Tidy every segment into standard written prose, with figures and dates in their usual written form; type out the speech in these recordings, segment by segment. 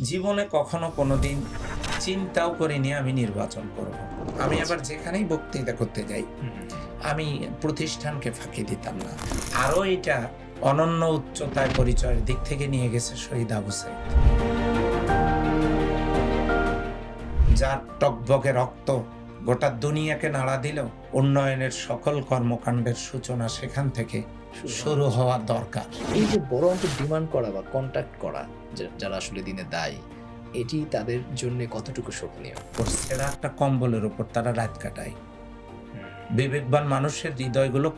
জীবনে কখনো কোনোদিন চিন্তাও করিনি আমি নির্বাচন করব। আমি আবার যেখানেই বক্তৃতা করতে যাই, আমি প্রতিষ্ঠানকে ফাঁকি দিতাম না। আরও এটা অনন্য উচ্চতায় পরিচয়ের দিক থেকে নিয়ে গেছে শহীদ আবু সাইদ, যার টকবকে রক্ত গোটা দুনিয়াকে নাড়া দিলেও উন্নয়নের সকল কর্মকাণ্ডের সূচনা সেখান থেকে শুরু হওয়া দরকার। এই যে বড় অঙ্কের ডিমান্ড করা বা কন্ট্যাক্ট করা, যারা আসলে দিনে দায়ী, এটি তাদের জন্য কতটুকু শোভনীয়? সেরা একটা কম্বলের উপর তারা রাত কাটায়। বিবেকবান মানুষের হৃদয়গুলো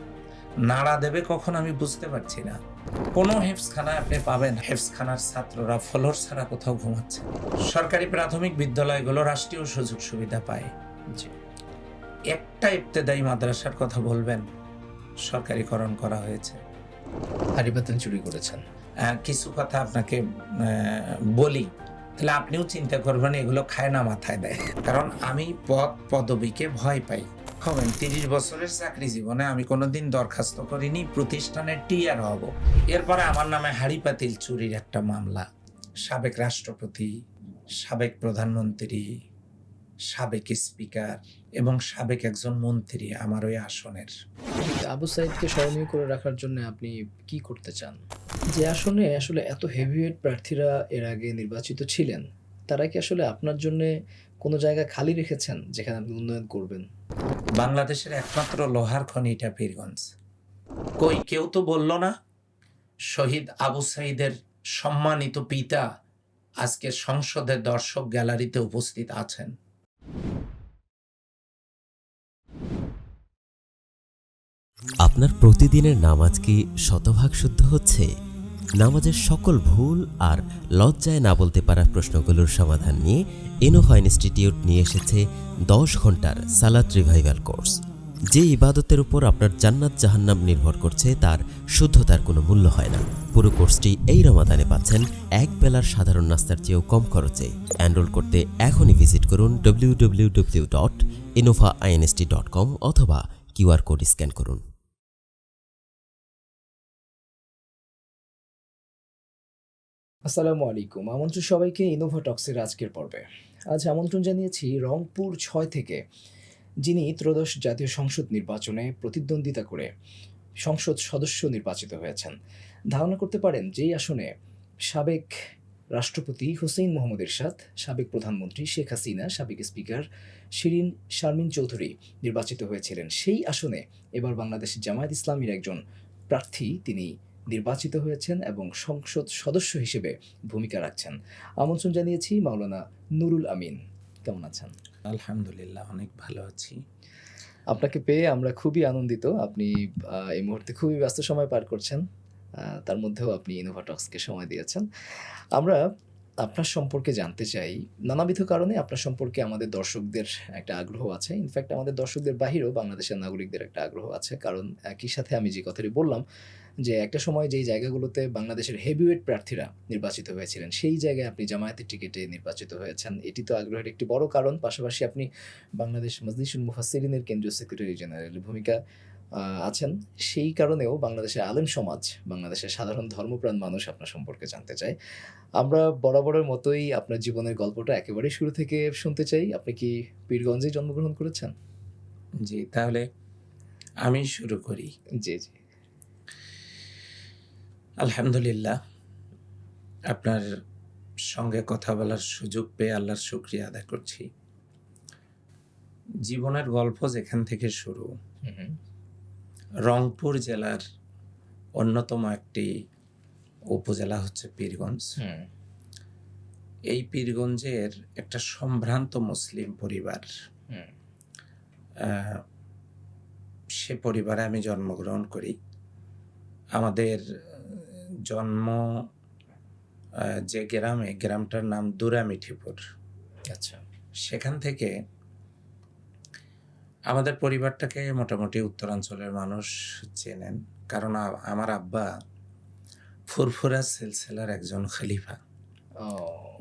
নাড়া দেবে কখন আমি বুঝতে পারছি না। কোনো হেফজখানায় আপনি পাবেন হেফজখানার ছাত্ররা ফ্লোর ছাড়া কোথাও ঘুমাচ্ছে। সরকারি প্রাথমিক বিদ্যালয়গুলো রাষ্ট্রীয় সুযোগ সুবিধা পায়। একটা ইবতেদায়ী মাদ্রাসার কথা বলবেন সরকারিকরণ করা হয়েছে। হারিবাতেন চুরি করেছেন। কিছু কথা আপনাকে বলি, তাহলে আপনিও চিন্তা করবেন এগুলো খায় না মাথায় দেয়। কারণ আমি পদ পদবীকে ভয় পাই। হবেন 30 বছরের চাকরি জীবনে আমি কোনোদিন দরখাস্ত করিনি প্রতিষ্ঠানের টিআর হব। এরপরে আমার নামে হাড়ি পাতিল চুরির একটা মামলা। সাবেক রাষ্ট্রপতি, সাবেক প্রধানমন্ত্রী, সাবেক স্পিকার এবং সাবেক একজন মন্ত্রী আমার ওই আসনের। আবু সাইদকে স্মরণীয় করে রাখার জন্য আপনি কি করতে চান? যে আসনে আসলে এত হেভিওয়েট প্রার্থীরা এর আগে নির্বাচিত ছিলেন, তারা কি আসলে আপনার জন্য কোনো জায়গা খালি রেখেছেন যেখানে আপনি উন্নয়ন করবেন? বাংলাদেশের একমাত্র লোহার খনি এটা পীরগঞ্জ। কই কেউ তো বলল না শহীদ আবু সাইদের সম্মানিত পিতা আজকে সংসদের দর্শক গ্যালারিতে উপস্থিত আছেন। আপনার প্রতিদিনের নামাজ কি শতভাগ শুদ্ধ হচ্ছে? নামাজের সকল ভুল আর লজ্জায় না বলতে পারা প্রশ্নগুলোর সমাধান নিয়ে ইনোভা ইনস্টিটিউট নিয়ে এসেছে 10 ঘন্টার সালাত রিভাইভাল কোর্স। যে ইবাদতের উপর আপনার জান্নাত জাহান্নাম নির্ভর করছে তার শুদ্ধতার কোনো মূল্য হয় না। পুরো কোর্সটি এই রমাদানে পাচ্ছেন এক বেলার সাধারণ নাস্তার চেয়েও কম খরচে। এনরোল করতে এখনই ভিজিট করুন www.innovainst.com অথবা কিউআর কোড স্ক্যান করুন। আসসালামু আলাইকুম, আমন্ত্রণ সবাইকে ইনোভা টক্সের আজকের পর্বে। আজ আমন্ত্রণ জানিয়েছি রংপুর 6 থেকে, যিনি ত্রয়োদশ জাতীয় সংসদ নির্বাচনে প্রতিদ্বন্দ্বিতা করে সংসদ সদস্য নির্বাচিত হয়েছেন। ধারণা করতে পারেন যেই আসনে সাবেক রাষ্ট্রপতি হোসেইন মোহাম্মদ এরশাদ, সাবেক প্রধানমন্ত্রী শেখ হাসিনা, সাবেক স্পিকার শিরিন শারমিন চৌধুরী নির্বাচিত হয়েছিলেন, সেই আসনে এবার বাংলাদেশ জামায়াত ইসলামীর একজন প্রার্থী তিনি নির্বাচিত হয়েছেন এবং সংসদ সদস্য হিসেবে ভূমিকা রাখছেন। আমন্ত্রণ জানিয়েছি মাওলানা নুরুল আমিন। কেমন আছেন? আলহামদুলিল্লাহ, অনেক ভালো আছি। আপনাকে পেয়ে আমরা খুবই আনন্দিত। আপনি এই মুহূর্তে খুবই ব্যস্ত সময় পার করছেন। তার মধ্যেও আপনি ইনোভা টক্সকে সময় দিয়েছেন। আমরা আপনার সম্পর্কে জানতে চাই। নানাবিধ কারণে আপনার সম্পর্কে আমাদের দর্শকদের একটা আগ্রহ আছে। ইনফ্যাক্ট আমাদের দর্শকদের বাহিরেও বাংলাদেশের নাগরিকদের একটা আগ্রহ আছে। কারণ একই সাথে আমি যে কথাটি বললাম যে একটা সময় যেই জায়গাগুলোতে বাংলাদেশের হেভিওয়েট প্রার্থীরা নির্বাচিত হয়েছিলেন, সেই জায়গায় আপনি জামায়াতের টিকেটে নির্বাচিত হয়েছেন। এটি তো আগ্রহের একটি বড় কারণ। পাশাপাশি আপনি বাংলাদেশ মাজলিসুল মুফাসসিরিনের কেন্দ্রীয় সেক্রেটারি জেনারেলের ভূমিকা আছেন। সেই কারণেও বাংলাদেশের আলেম সমাজ, বাংলাদেশের সাধারণ ধর্মপ্রাণ মানুষ আপনার সম্পর্কে জানতে চায়। আমরা বরাবরের মতোই আপনার জীবনের গল্পটা একেবারে শুরু থেকে শুনতে চাই। আপনি কি পীরগঞ্জেই জন্মগ্রহণ করেছেন? জি, তাহলে আমি শুরু করি। জি, জি। আলহামদুলিল্লাহ, আপনার সঙ্গে কথা বলার সুযোগ পেয়ে আল্লাহর শুকরিয়া আদায় করছি। জীবনের গল্প যেখান থেকে শুরু, রংপুর জেলার অন্যতম একটি উপজেলা হচ্ছে পীরগঞ্জ। এই পীরগঞ্জের একটা সম্ভ্রান্ত মুসলিম পরিবার, সে পরিবারে আমি জন্মগ্রহণ করি। আমাদের জন্ম যে গ্রামে, গ্রামটার নাম দুরামিঠিপুর। আচ্ছা। সেখান থেকে আমাদের পরিবারটাকে মোটামুটি উত্তরাঞ্চলের মানুষ চেনেন, কারণ আমার আব্বা ফুরফুরা সিলসিলার একজন খলিফা।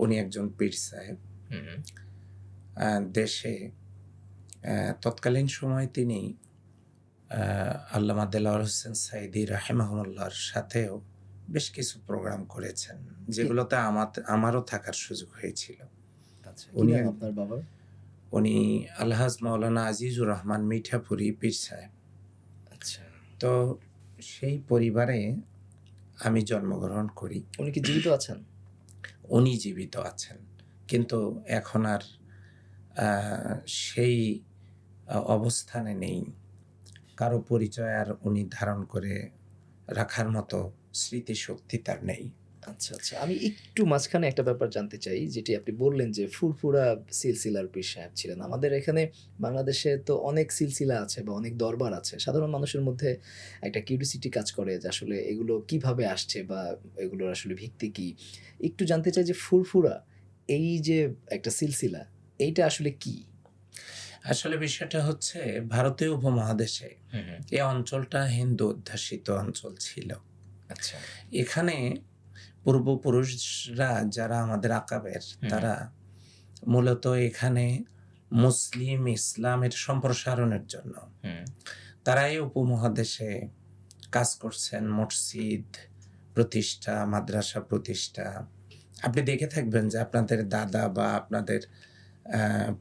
উনি একজন পীর সাহেব। দেশে তৎকালীন সময় তিনি আল্লামা দেলাওয়ার হোসেন সাইদি রাহিমাহুল্লাহর সাথেও বেশ কিছু প্রোগ্রাম করেছেন, যেগুলোতে আমারও থাকার সুযোগ হয়েছিল। আচ্ছা, কি উনি নাম আপনার বাবার? উনি আলহাজ মাওলানা আজিজুর রহমান মিঠাপুরি পীর সাহেব। আচ্ছা, তো সেই পরিবারে আমি জন্মগ্রহণ করি। উনি কি জীবিত আছেন? উনি জীবিত আছেন, কিন্তু এখন আর সেই অবস্থানে নেই। কারো পরিচয় আর উনি ধারণ করে রাখার মতো স্মৃতিশক্তি তার নেই। আচ্ছা, আচ্ছা। আমি একটু মাঝখানে একটা ব্যাপার জানতে চাই, যেটি আপনি বললেন যে ফুরফুরা সিলসিলার পীর সাহেব ছিলেন। আমাদের এখানে বাংলাদেশে তো অনেক সিলসিলা আছে বা অনেক দরবার আছে। সাধারণ মানুষের মধ্যে একটা কিউরিওসিটি কাজ করে যে আসলে এগুলো কিভাবে আসছে বা এগুলোর আসলে ভিত্তি কি? একটু জানতে চাই যে ফুরফুরা এই যে একটা সিলসিলা, এইটা আসলে কি? আসলে বিষয়টা হচ্ছে, ভারতীয় উপমহাদেশে এই অঞ্চলটা হিন্দু অধ্যুষিত অঞ্চল ছিল। আচ্ছা। এখানে পূর্বপুরুষরা যারা আমাদের আকাবের, তারা মূলত এখানে মুসলিম ইসলামের সম্প্রসারণের জন্য তারা এই উপমহাদেশে কাজ করছেন। মসজিদ প্রতিষ্ঠা, মাদ্রাসা প্রতিষ্ঠা। আপনি দেখে থাকবেন যে আপনাদের দাদা বা আপনাদের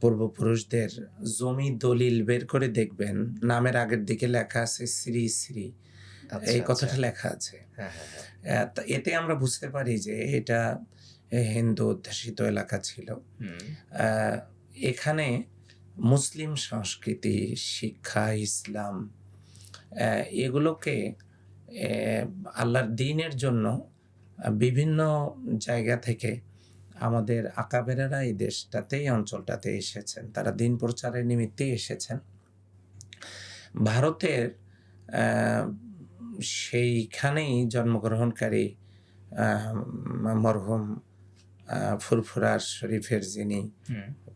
পূর্বপুরুষদের জমি দলিল বের করে দেখবেন, নামের আগের দিকে লেখা আছে শ্রী শ্রী, আচ্ছা, এই আচ্ছা। কথাটা লেখা আছে। হ্যাঁ, হ্যাঁ, হ্যাঁ। তা এতে আমরা বুঝতে পারি যে এটা হিন্দু অধ্যুষিত এলাকা ছিল। আহ, এখানে মুসলিম সংস্কৃতি, শিক্ষা, ইসলাম এগুলোকে আল্লাহর দ্বীনের জন্য বিভিন্ন জায়গা থেকে আমাদের আকাবেরেরা এই দেশটাতে, এই অঞ্চলটাতে এসেছেন। তারা দ্বীন প্রচারের নিমিত্তেই এসেছেন। ভারতের সেইখানেই জন্মগ্রহণকারী মরহুম ফুরফুরার শরীফের যিনি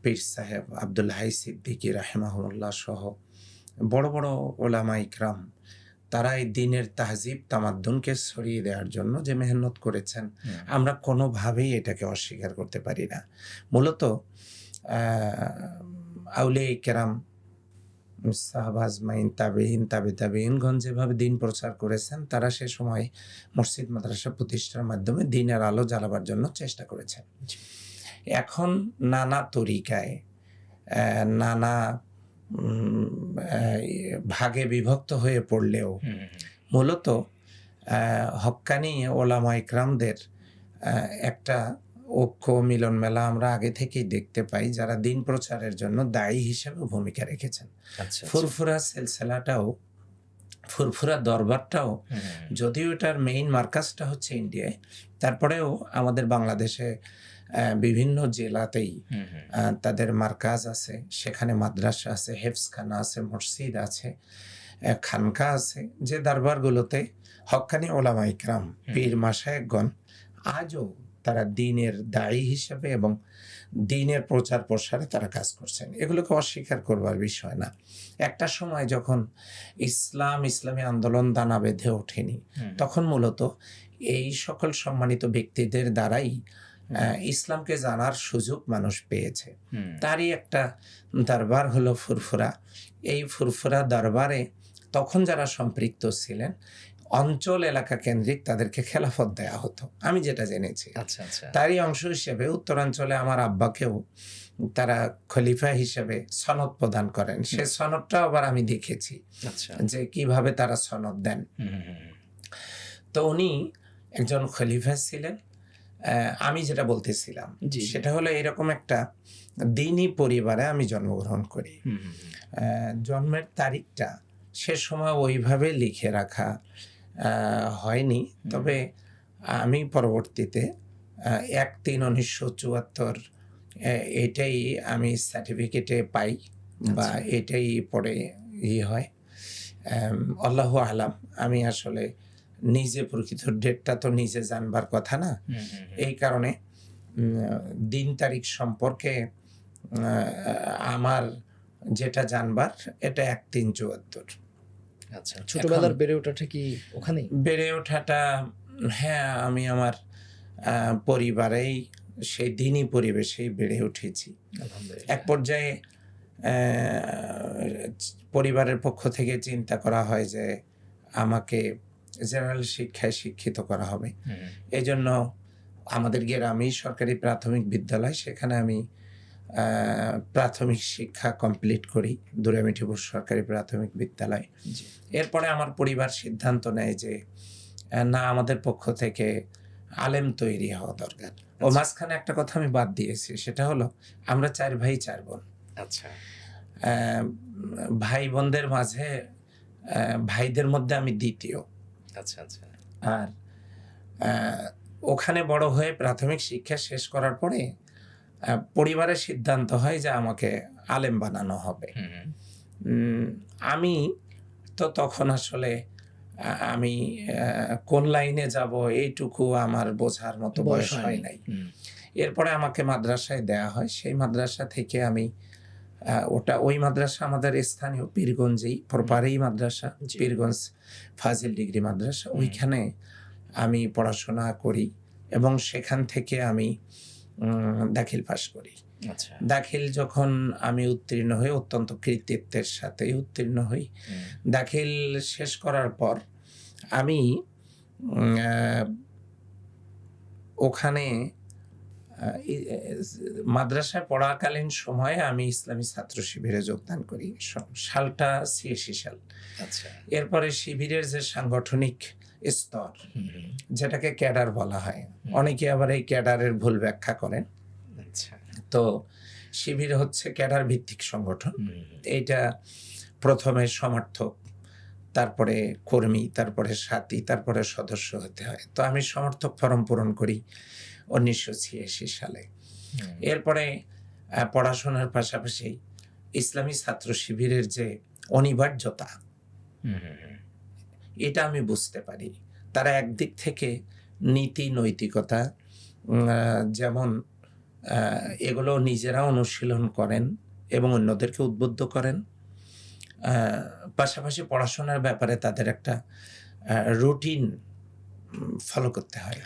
পীর সাহেব আব্দুল হাই সিদ্দিকী রাহিমাহুল্লাহ সহ বড় বড় ওলামা ইকরাম, তারা এই দ্বীনের তাহজিব তামাদ্দুনকে ছড়িয়ে দেওয়ার জন্য যে মেহনত করেছেন, আমরা কোনোভাবেই এটাকে অস্বীকার করতে পারি না। মূলত আউলিয়া কেরাম, সাহাবা আজমাইন, তাবেঈন, তাবেঈনগণ যেভাবে দ্বীন প্রচার করেছেন, তারা সে সময় মসজিদ মাদ্রাসা প্রতিষ্ঠার মাধ্যমে দ্বীনের আলো জ্বালাবার জন্য চেষ্টা করেছেন। এখন নানা তরিকায়, নানা ভাগে বিভক্ত হয়ে পড়লেও মূলত হক্কানি ওলামা ইকরামদের একটা ঐক্য মিলন মেলা আমরা আগে থেকেই দেখতে পাই, যারা দ্বীন প্রচারের জন্য দায়ী হিসেবে ভূমিকা রেখেছেন। আচ্ছা, ফুরফুরা সিলসিলাটাও, ফুরফুরা দরবারটাও, যদিও এটার মেইন মার্কাজটা হচ্ছে ইন্ডিয়ায়, তারপরেও আমাদের বাংলাদেশে বিভিন্ন জেলাতেই তাদের মার্কাজ আছে। সেখানে মাদ্রাসা আছে, হেফজখানা আছে, মসজিদ আছে, খানকা আছে, যে দরবারগুলোতে হক্কানি ওলামা ইকরাম, পীর মাশায়েখগণ আজও তারা দ্বীনের দায়ী হিসেবে এবং দ্বীনের প্রচার প্রসারে তারা কাজ করছেন। এগুলোকে অস্বীকার করবার বিষয় না। একটা সময় যখন ইসলামী আন্দোলন দানা বেঁধে ওঠেনি, তখন মূলত এই সকল সম্মানিত ব্যক্তিদের দ্বারাই ইসলামকে জানার সুযোগ মানুষ পেয়েছে। তারই একটা দরবার হলো ফুরফুরা। এই ফুরফুরা দরবারে তখন যারা সম্পৃক্ত ছিলেন, অঞ্চল এলাকা কেন্দ্রিক তাদেরকে খেলাফত দেয়া হতো, আমি যেটা জেনেছি। আচ্ছা, আচ্ছা। তারই অংশ হিসেবে উত্তরাঞ্চলে আমার আব্বাকেও তারা খলিফা হিসেবে সনদ প্রদান করেন। সে সনদটাও আবার আমি দেখেছি, আচ্ছা। যে কিভাবে তারা সনদ দেন। তো উনি একজন খলিফা ছিলেন। আমি যেটা বলতেছিলাম সেটা হলো, এরকম একটা দ্বীনি পরিবারে আমি জন্মগ্রহণ করি। জন্মের তারিখটা সে সময় ওইভাবে লিখে রাখা হয়নি, তবে আমি পরবর্তীতে 1/3/1974 এটাই আমি সার্টিফিকেটে পাই, বা এটাই পরে হয়। আল্লাহু আলাম, আমি আসলে নিজে প্রকৃত ডেটটা তো নিজে জানবার কথা না, এই কারণে দিন তারিখ সম্পর্কে আমার যেটা জানবার, এটা 1/3/74। আচ্ছা, ছোটবেলার বেড়ে ওঠাটা কি ওখানেই? বেড়ে ওঠাটা, হ্যাঁ, আমি আমার পরিবারেই সেই দিনই পরিবেশেই বেড়ে উঠেছি। এক পর্যায়ে পরিবারের পক্ষ থেকে চিন্তা করা হয় যে আমাকে জেনারেল শিক্ষায় শিক্ষিত করা হবে। এই জন্য আমাদের গ্রামেই সরকারি প্রাথমিক বিদ্যালয়, সেখানে আমি প্রাথমিক শিক্ষা কমপ্লিট করি দুরামিঠিপুর সরকারি প্রাথমিক বিদ্যালয়। জি। এরপরে আমার পরিবার সিদ্ধান্ত নেয় যে না, আমাদের পক্ষ থেকে আলেম তৈরি হওয়া দরকার। ও মাঝখানে একটা কথা আমি বাদ দিয়েছি, সেটা হলো আমরা 4 ভাই 4 বোন। আচ্ছা। ভাই বোনদের মাঝে ভাইদের মধ্যে আমি দ্বিতীয়। আচ্ছা আচ্ছা। আর ওখানে বড় হয়ে প্রাথমিক শিক্ষা শেষ করার পরে পরিবারের সিদ্ধান্ত হয় যে আমাকে আলেম বানানো হবে। আমি তো তখন আসলে আমি কোন লাইনে যাব এইটুকু আমার বোঝার মতো বয়স হয় নাই। এরপরে আমাকে মাদ্রাসায় দেয়া হয়। সেই মাদ্রাসা থেকে আমি ওই মাদ্রাসা আমাদের স্থানীয় পীরগঞ্জেই, প্রপারেই মাদ্রাসা, পীরগঞ্জ ফাজিল ডিগ্রি মাদ্রাসা। ওইখানে আমি পড়াশোনা করি এবং সেখান থেকে আমি দাখিল পাশ করি। আচ্ছা। দাখিল যখন আমি উত্তীর্ণ হই, অত্যন্ত কৃতিত্বের সাথে উত্তীর্ণ হই। দাখিল শেষ করার পর আমি ওখানে মাদ্রাসায় পড়াকালীন সময়ে আমি ইসলামী ছাত্র শিবিরে যোগদান করি। সালটা 86 সাল। আচ্ছা। এরপরে শিবিরের যে সাংগঠনিক স্তর, যেটাকে ক্যাডার বলা হয়, অনেকে আবার এই ক্যাডারের ভুল ব্যাখ্যা করেন। আচ্ছা। তো শিবির হচ্ছে ক্যাডার ভিত্তিক সংগঠন। এইটা প্রথমে সমর্থক, তারপরে কর্মী, তারপরে সাথী, তারপরে সদস্য হতে হয়। তো আমি সমর্থক ফরম পূরণ করি 1986 সালে। এরপরে পড়াশোনার পাশাপাশি ইসলামী ছাত্র শিবিরের যে অনিবার্যতা, এটা আমি বুঝতে পারি। তারা একদিক থেকে নীতি নৈতিকতা যেমন এগুলো নিজেরা অনুশীলন করেন এবং অন্যদেরকে উদ্বুদ্ধ করেন, পাশাপাশি পড়াশোনার ব্যাপারে তাদের একটা রুটিন ফলো করতে হয়।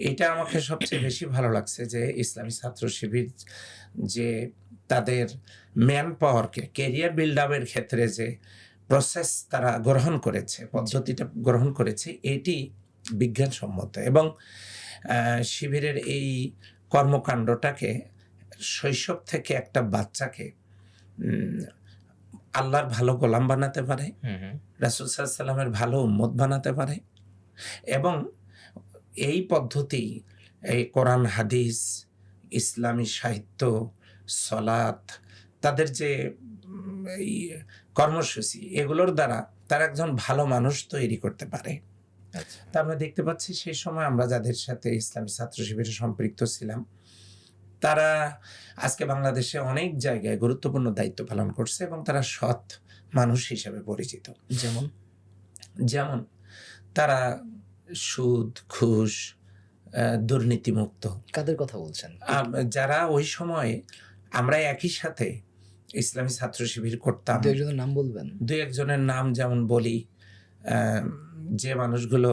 এটা আমাকে সবচেয়ে বেশি ভালো লাগছে যে ইসলামী ছাত্র শিবির যে তাদের ম্যান পাওয়ারকে ক্যারিয়ার বিল্ড আপের ক্ষেত্রে যে প্রসেস তারা গ্রহণ করেছে, পদ্ধতিটা গ্রহণ করেছে, এটি বিজ্ঞানসম্মত। এবং শিবিরের এই কর্মকাণ্ডটাকে শৈশব থেকে একটা বাচ্চাকে আল্লাহর ভালো গোলাম বানাতে পারে, রাসূল সাল্লাল্লাহু আলাইহি ওয়াসাল্লামের ভালো উম্মত বানাতে পারে। এবং এই পদ্ধতি, এই কোরআন হাদিস, ইসলামী সাহিত্য, সলাত, তাদের যে এই কর্মসূচি, এগুলোর দ্বারা তারা একজন ভালো মানুষ তৈরি করতে পারে। তা আমরা দেখতে পাচ্ছি সেই সময় আমরা যাদের সাথে ইসলামী ছাত্র শিবিরে সম্পৃক্ত ছিলাম, তারা আজকে বাংলাদেশে অনেক জায়গায় গুরুত্বপূর্ণ দায়িত্ব পালন করছে এবং তারা সৎ মানুষ হিসেবে পরিচিত। যেমন তারা সুদ, ঘুষ, দুর্নীতিমুক্ত। কাদের কথা বলছেন? যারা ওই সময় আমরা একই সাথে ইসলামী ছাত্র শিবির করতাম। 2 একজনের নাম বলবেন? 2 একজনের নাম যেমন বলি, যে মানুষগুলো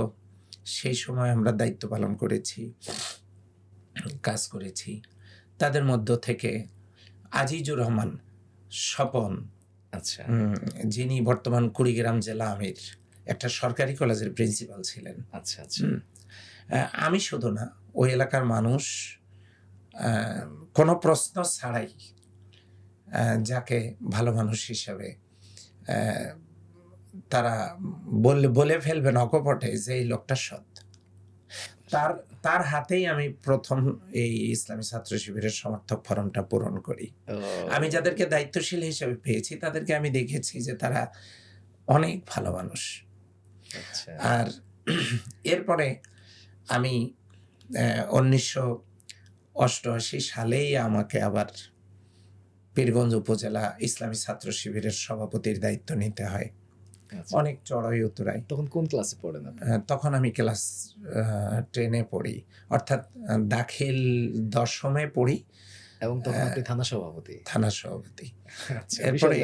সেই সময় আমরা দায়িত্ব পালন করেছি, কাজ করেছি, তাদের মধ্য থেকে আজিজুর রহমান স্বপন, আচ্ছা, যিনি বর্তমান কুড়িগ্রাম জেলা আমির, একটা সরকারি কলেজের প্রিন্সিপাল ছিলেন। আচ্ছা আচ্ছা। আমি শুধু না, ওই এলাকার মানুষ কোনো প্রশ্ন ছাড়াই যাকে ভালো মানুষ হিসাবে তারা বলে ফেলবেন অকপটে যে এই লোকটা সৎ। তার হাতেই আমি প্রথম এই ইসলামী ছাত্র শিবিরের সমর্থক ফরমটা পূরণ করি। আমি যাদেরকে দায়িত্বশীল হিসেবে পেয়েছি তাদেরকে আমি দেখেছি যে তারা অনেক ভালো মানুষ। আর এরপরে আমি 1988 সালেই আমাকে আবার পীরগঞ্জ উপজেলা ইসলামী ছাত্র শিবিরের সভাপতির দায়িত্ব নিতে হয়। অনেক চড়াই উতরাই। তখন কোন ক্লাসে পড়েন আপনি? তখন আমি ক্লাস 10-এ পড়ি, অর্থাৎ দাখিল 10মে পড়ি। এবং তখন আপনি থানা সভাপতি? থানা সভাপতি। আচ্ছা, এরপরে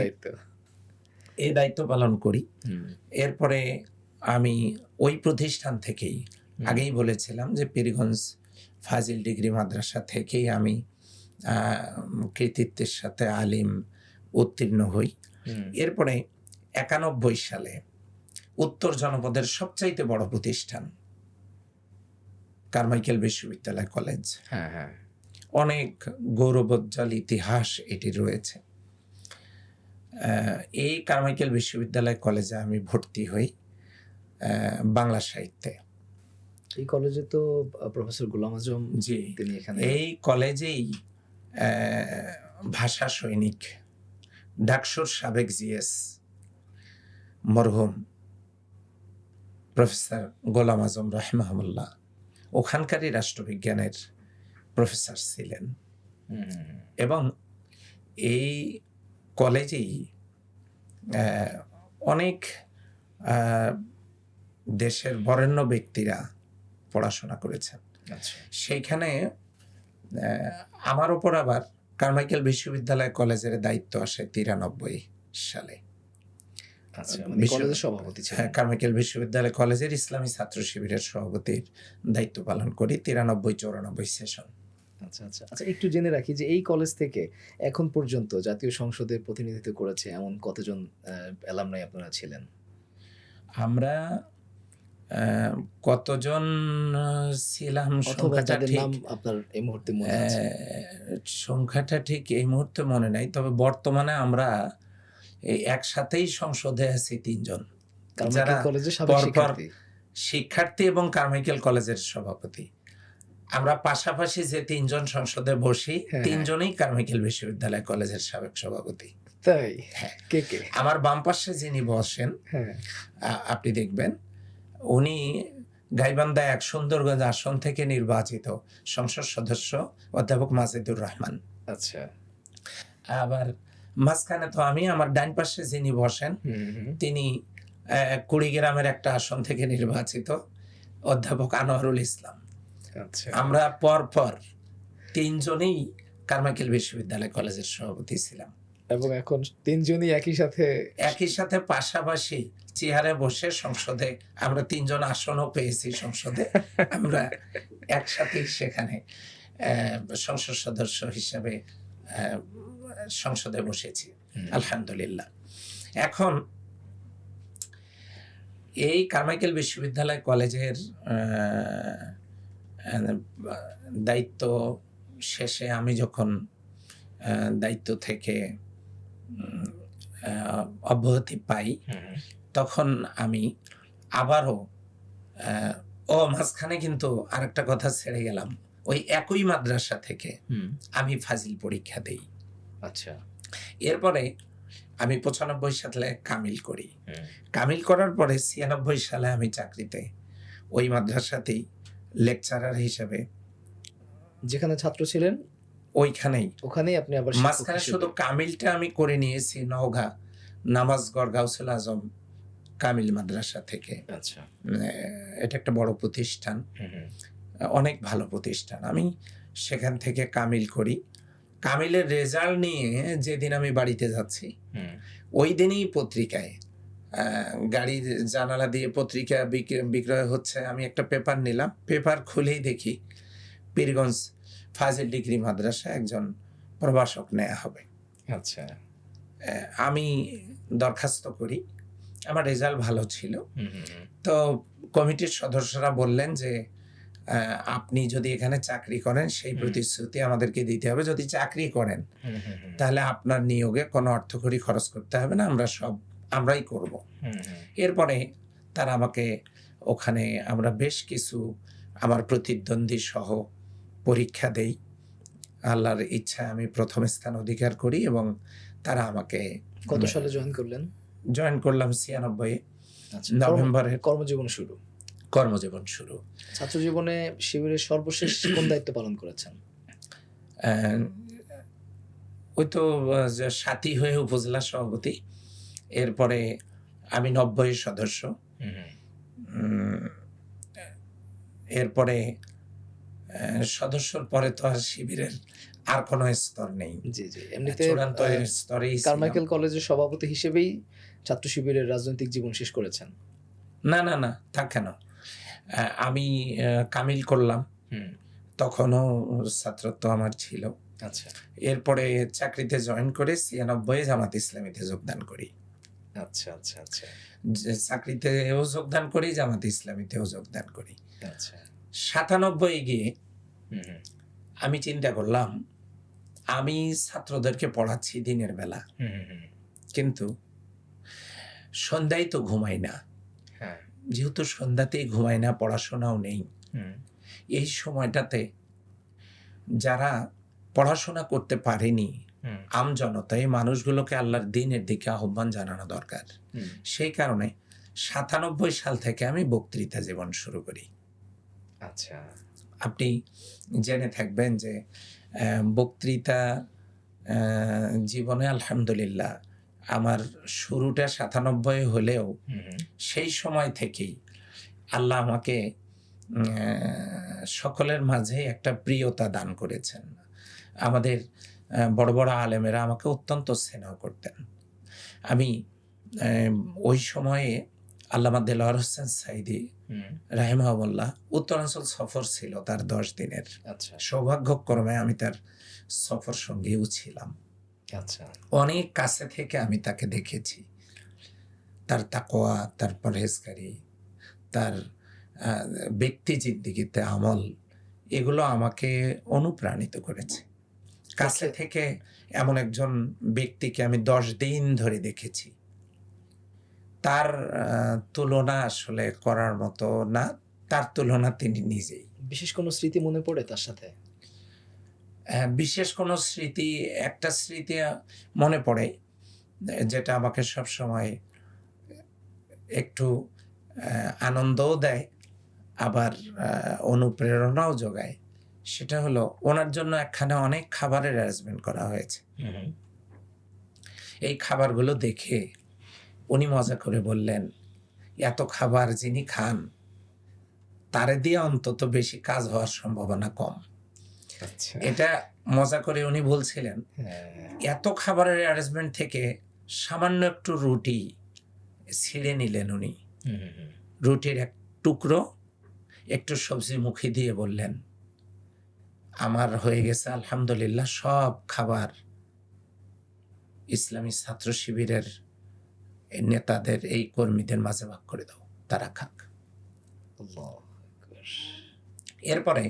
এই দায়িত্ব পালন করি। এরপরে আমি ওই প্রতিষ্ঠান থেকেই, আগেই বলেছিলাম যে পীরগঞ্জ ফাজিল ডিগ্রি মাদ্রাসা থেকেই আমি কৃতিত্বের সাথে আলিম উত্তীর্ণ হই। এরপরে 91 সালে উত্তর জনপদের সবচাইতে বড় প্রতিষ্ঠান কারমাইকেল বিশ্ববিদ্যালয় কলেজ। হ্যাঁ হ্যাঁ। অনেক গৌরবোজ্জ্বল ইতিহাস এটি রয়েছে। এই কারমাইকেল বিশ্ববিদ্যালয় কলেজে আমি ভর্তি হই বাংলা সাহিত্যে। এই কলেজে তো প্রফেসর গোলাম আজম, জি, তিনি এখানে। এই কলেজেই ভাষা সৈনিক ডাকসুর সাবেক জিএস মরহুম প্রফেসর গোলাম আজম রাহিমাহুল্লাহ ওখানকারই রাষ্ট্রবিজ্ঞানের প্রফেসর ছিলেন। এবং এই কলেজেই অনেক দেশের বরেণ্য ব্যক্তিরা পড়াশোনা করেছেন। আচ্ছা। সেইখানে আমার উপর আবার কারমাইকেল বিশ্ববিদ্যালয় কলেজের দায়িত্ব আসে 93 সালে। আচ্ছা, মানে কলেজের সভাপতি ছিলেন। হ্যাঁ, কারমাইকেল বিশ্ববিদ্যালয় কলেজের ইসলামী ছাত্র শিবিরের সভাপতির দায়িত্ব পালন করি 93-94 সেশন। আচ্ছা আচ্ছা আচ্ছা, একটু জেনে রাখি যে এই কলেজ থেকে এখন পর্যন্ত জাতীয় সংসদে প্রতিনিধিত্ব করেছে এমন কতজন অ্যালামনাই আপনারা ছিলেন? আমরা কতজন ছিলাম অথবা সংখ্যাটা যাদের ঠিক নাম আপনার এই মুহূর্তে মনে আছে? সংখ্যাটা ঠিক এই মুহূর্তে মনে নাই, তবে বর্তমানে আমরা এই একসাথেই সংসদে আছি 3 জন, যারা কারমাইকেল কলেজের সাবেক পরপর শিক্ষার্থী। শিক্ষার্থী এবং কারমাইকেল কলেজের সভাপতি। আমরা পাশাপাশি যে 3 জন সংসদে বসি, হ্যাঁ, 3 জনই কারমাইকেল বিশ্ববিদ্যালয় কলেজের সাবেক সভাপতি। তাই? হ্যাঁ। কে কে? আমার বাম পাশে যিনি বসেন, হ্যাঁ। আপনি দেখবেন উনি গাইবান্ধা 1 সুন্দরগঞ্জ আসন থেকে নির্বাচিত সংসদ সদস্য অধ্যাপক মাজিদুর রহমান। আচ্ছা। আবার মাঝখানে তো আমি, আমার ডান পাশে যিনি বসেন তিনি কুড়িগ্রামের একটা আসন থেকে নির্বাচিত অধ্যাপক আনোয়ারুল ইসলাম। আচ্ছা। আমরা পরপর 3 জনেই কারমাইকেল বিশ্ববিদ্যালয় কলেজের সভাপতি ছিলাম এবং এখন 3 জনই একই সাথে পাশাপাশি চেয়ারে বসে সংসদে আমরা 3 জন আসনও পেয়েছি সংসদে। আমরা একসাথেই সেখানে সংসদ সদস্য হিসেবে সংসদে বসেছি, আলহামদুলিল্লাহ। এখন এই কারমাইকেল বিশ্ববিদ্যালয় কলেজের দায়িত্ব শেষে আমি যখন দায়িত্ব থেকে অব্যাহতি পাই, তখন আমি আবারও মাঝখানে কিন্তু আরেকটা কথা ছেড়ে গেলাম, ওই একই মাদ্রাসা থেকে আমি ফাজিল পরীক্ষা দেই। আচ্ছা। এরপরে আমি 95 সালে কামিল করি। কামিল করার পরে 96 সালে আমি চাকরিতে ওই মাদ্রাসাতেই লেকচারার হিসেবে, যেখানে ছাত্র ছিলেন ওখানেই আপনি আবার মাঝখানে শুধু কামিলটা আমি করে নিয়েছি নওগাঁ নামাজগড় গাউসুল আজম কামিল মাদ্রাসা থেকে। আচ্ছা। এটা একটা বড় প্রতিষ্ঠান, অনেক ভালো প্রতিষ্ঠান। আমি সেখান থেকে কামিল করি। কামিলের রেজাল্ট নিয়ে যেদিন আমি বাড়িতে যাচ্ছি, ওই দিনই পত্রিকায় গাড়ির জানালা দিয়ে পত্রিকা বিক্রয় হচ্ছে। আমি একটা পেপার নিলাম, পেপার খুলেই দেখি পীরগঞ্জ ফাজিল ডিগ্রি মাদ্রাসা একজন প্রভাষক নেওয়া হবে। আচ্ছা। আমি দরখাস্ত করি, আমার রেজাল্ট ভালো ছিল। তো কমিটির সদস্যরা বললেন যে আপনি যদি এখানে চাকরি করেন সেই প্রতিশ্রুতি আমাদেরকে দিতে হবে, যদি চাকরি করেন তাহলে আপনার নিয়োগে কোনো অর্থকরী খরচ করতে হবে না, আমরাই করব। এরপরে তারা আমাকে ওখানে, আমরা বেশ কিছু আমার প্রতিদ্বন্দ্বী সহ পরীক্ষা দেই। আল্লাহর ইচ্ছা আমি প্রথম স্থান অধিকার করি এবং তারা আমাকে কত সালে জয়েন করলেন? জয়েন করলাম 96 আচ্ছা। নভেম্বরে। কর্মজীবন শুরু। ছাত্র জীবনে শিবিরের সর্বশেষ কোন দায়িত্ব পালন করেছেন? ওই তো সাথী হয়ে উপজেলা সভাপতি, এরপরে আমি 90 সদস্য, এরপরে সদস্যর পরে তো আর শিবিরের আর কোনো স্তর নেই। জি জি। এমনিতে চূড়ান্ত স্তরেই কারমাইকেল কলেজের সভাপতি হিসেবেই ছাত্র শিবিরের রাজনৈতিক জীবন শেষ করেছেন? না, তা কেন? আমি কামিল করলাম, তখনও ছাত্রত্ব আমার ছিল। আচ্ছা। এরপরে চাকরিতে জয়েন করে 96 জামাত ইসলামীতে যোগদান করি। আচ্ছা আচ্ছা আচ্ছা যে চাকরিতেও যোগদান করি, জামাতে ইসলামীতেও যোগদান করি। আচ্ছা 97 গিয়ে হুম হুম আমি চিন্তা করলাম, আমি ছাত্রদেরকে পড়াচ্ছি দিনের বেলা, হুম হুম হুম, কিন্তু সন্ধ্যায় তো ঘুমাই না। হ্যাঁ যেহেতু সন্ধ্যাতেই ঘুমাই না, পড়াশোনাও নেই, হুম এই সময়টাতে যারা পড়াশোনা করতে পারেনি, হুম আমজনতা, এই মানুষগুলোকে আল্লাহর দ্বীনের দিকে আহ্বান জানানো দরকার। হুম সেই কারণে 97 সাল থেকে আমি বক্তৃতা জীবন শুরু করি। আচ্ছা আপনি জেনে থাকবেন যে বক্তৃতা জীবনে আলহামদুলিল্লাহ আমার শুরুটা 97 হলেও হুম হুম সেই সময় থেকেই আল্লাহ আমাকে সকলের মাঝে একটা প্রিয়তা দান করেছেন। আমাদের বড় বড় আলেমেরা আমাকে অত্যন্ত স্নেহ করতেন। আমি ওই সময়ে আল্লামা দেলোয়ার হোসেন সাইদি হুম রাহিমাহুল্লাহ উত্তরাঞ্চল সফর ছিল তার 10 দিনের। আচ্ছা সৌভাগ্যক্রমে আমি তার সফর সঙ্গীও ছিলাম। আচ্ছা অনেক কাছে থেকে আমি তাকে দেখেছি। তার তাকওয়া, তার পরহেজগারি, তার ব্যক্তি জিন্দেগিতে আমল, এগুলো আমাকে অনুপ্রাণিত করেছে। কাছে থেকে এমন একজন ব্যক্তিকে আমি 10 দিন ধরে দেখেছি। তার তুলনা আসলে করার মতো না, তার তুলনা তিনি নিজেই। বিশেষ কোনো স্মৃতি মনে পড়ে তার সাথে? বিশেষ কোনো স্মৃতি, একটা স্মৃতি মনে পড়ে, যেটা আমাকে সবসময় একটু আনন্দও দেয়, আবার অনুপ্রেরণাও যোগায়। সেটা হলো, ওনার জন্য একখানে অনেক খাবারের অ্যারেঞ্জমেন্ট করা হয়েছে। হুম এই খাবারগুলো দেখে উনি মজা করে বললেন, এত খাবার যিনি খান তারে দিয়ে অন্তত বেশি কাজ হওয়ার সম্ভাবনা কম। আচ্ছা এটা মজা করে উনি বলছিলেন। হ্যাঁ এত খাবারের অ্যারেঞ্জমেন্ট থেকে সামান্য একটু রুটি ছিঁড়ে নিলেন উনি। হুম হুম হুম, রুটির এক টুকরো একটু সবজি মুখে দিয়ে বললেন, আমার হয়ে গেছে আলহামদুলিল্লাহ, সব খাবার ইসলামী ছাত্র শিবিরের এই নেতাদের, এই কর্মীদের মাঝে ভাগ করে দাও, তারা খাক। আল্লাহু আকবার। এরপরে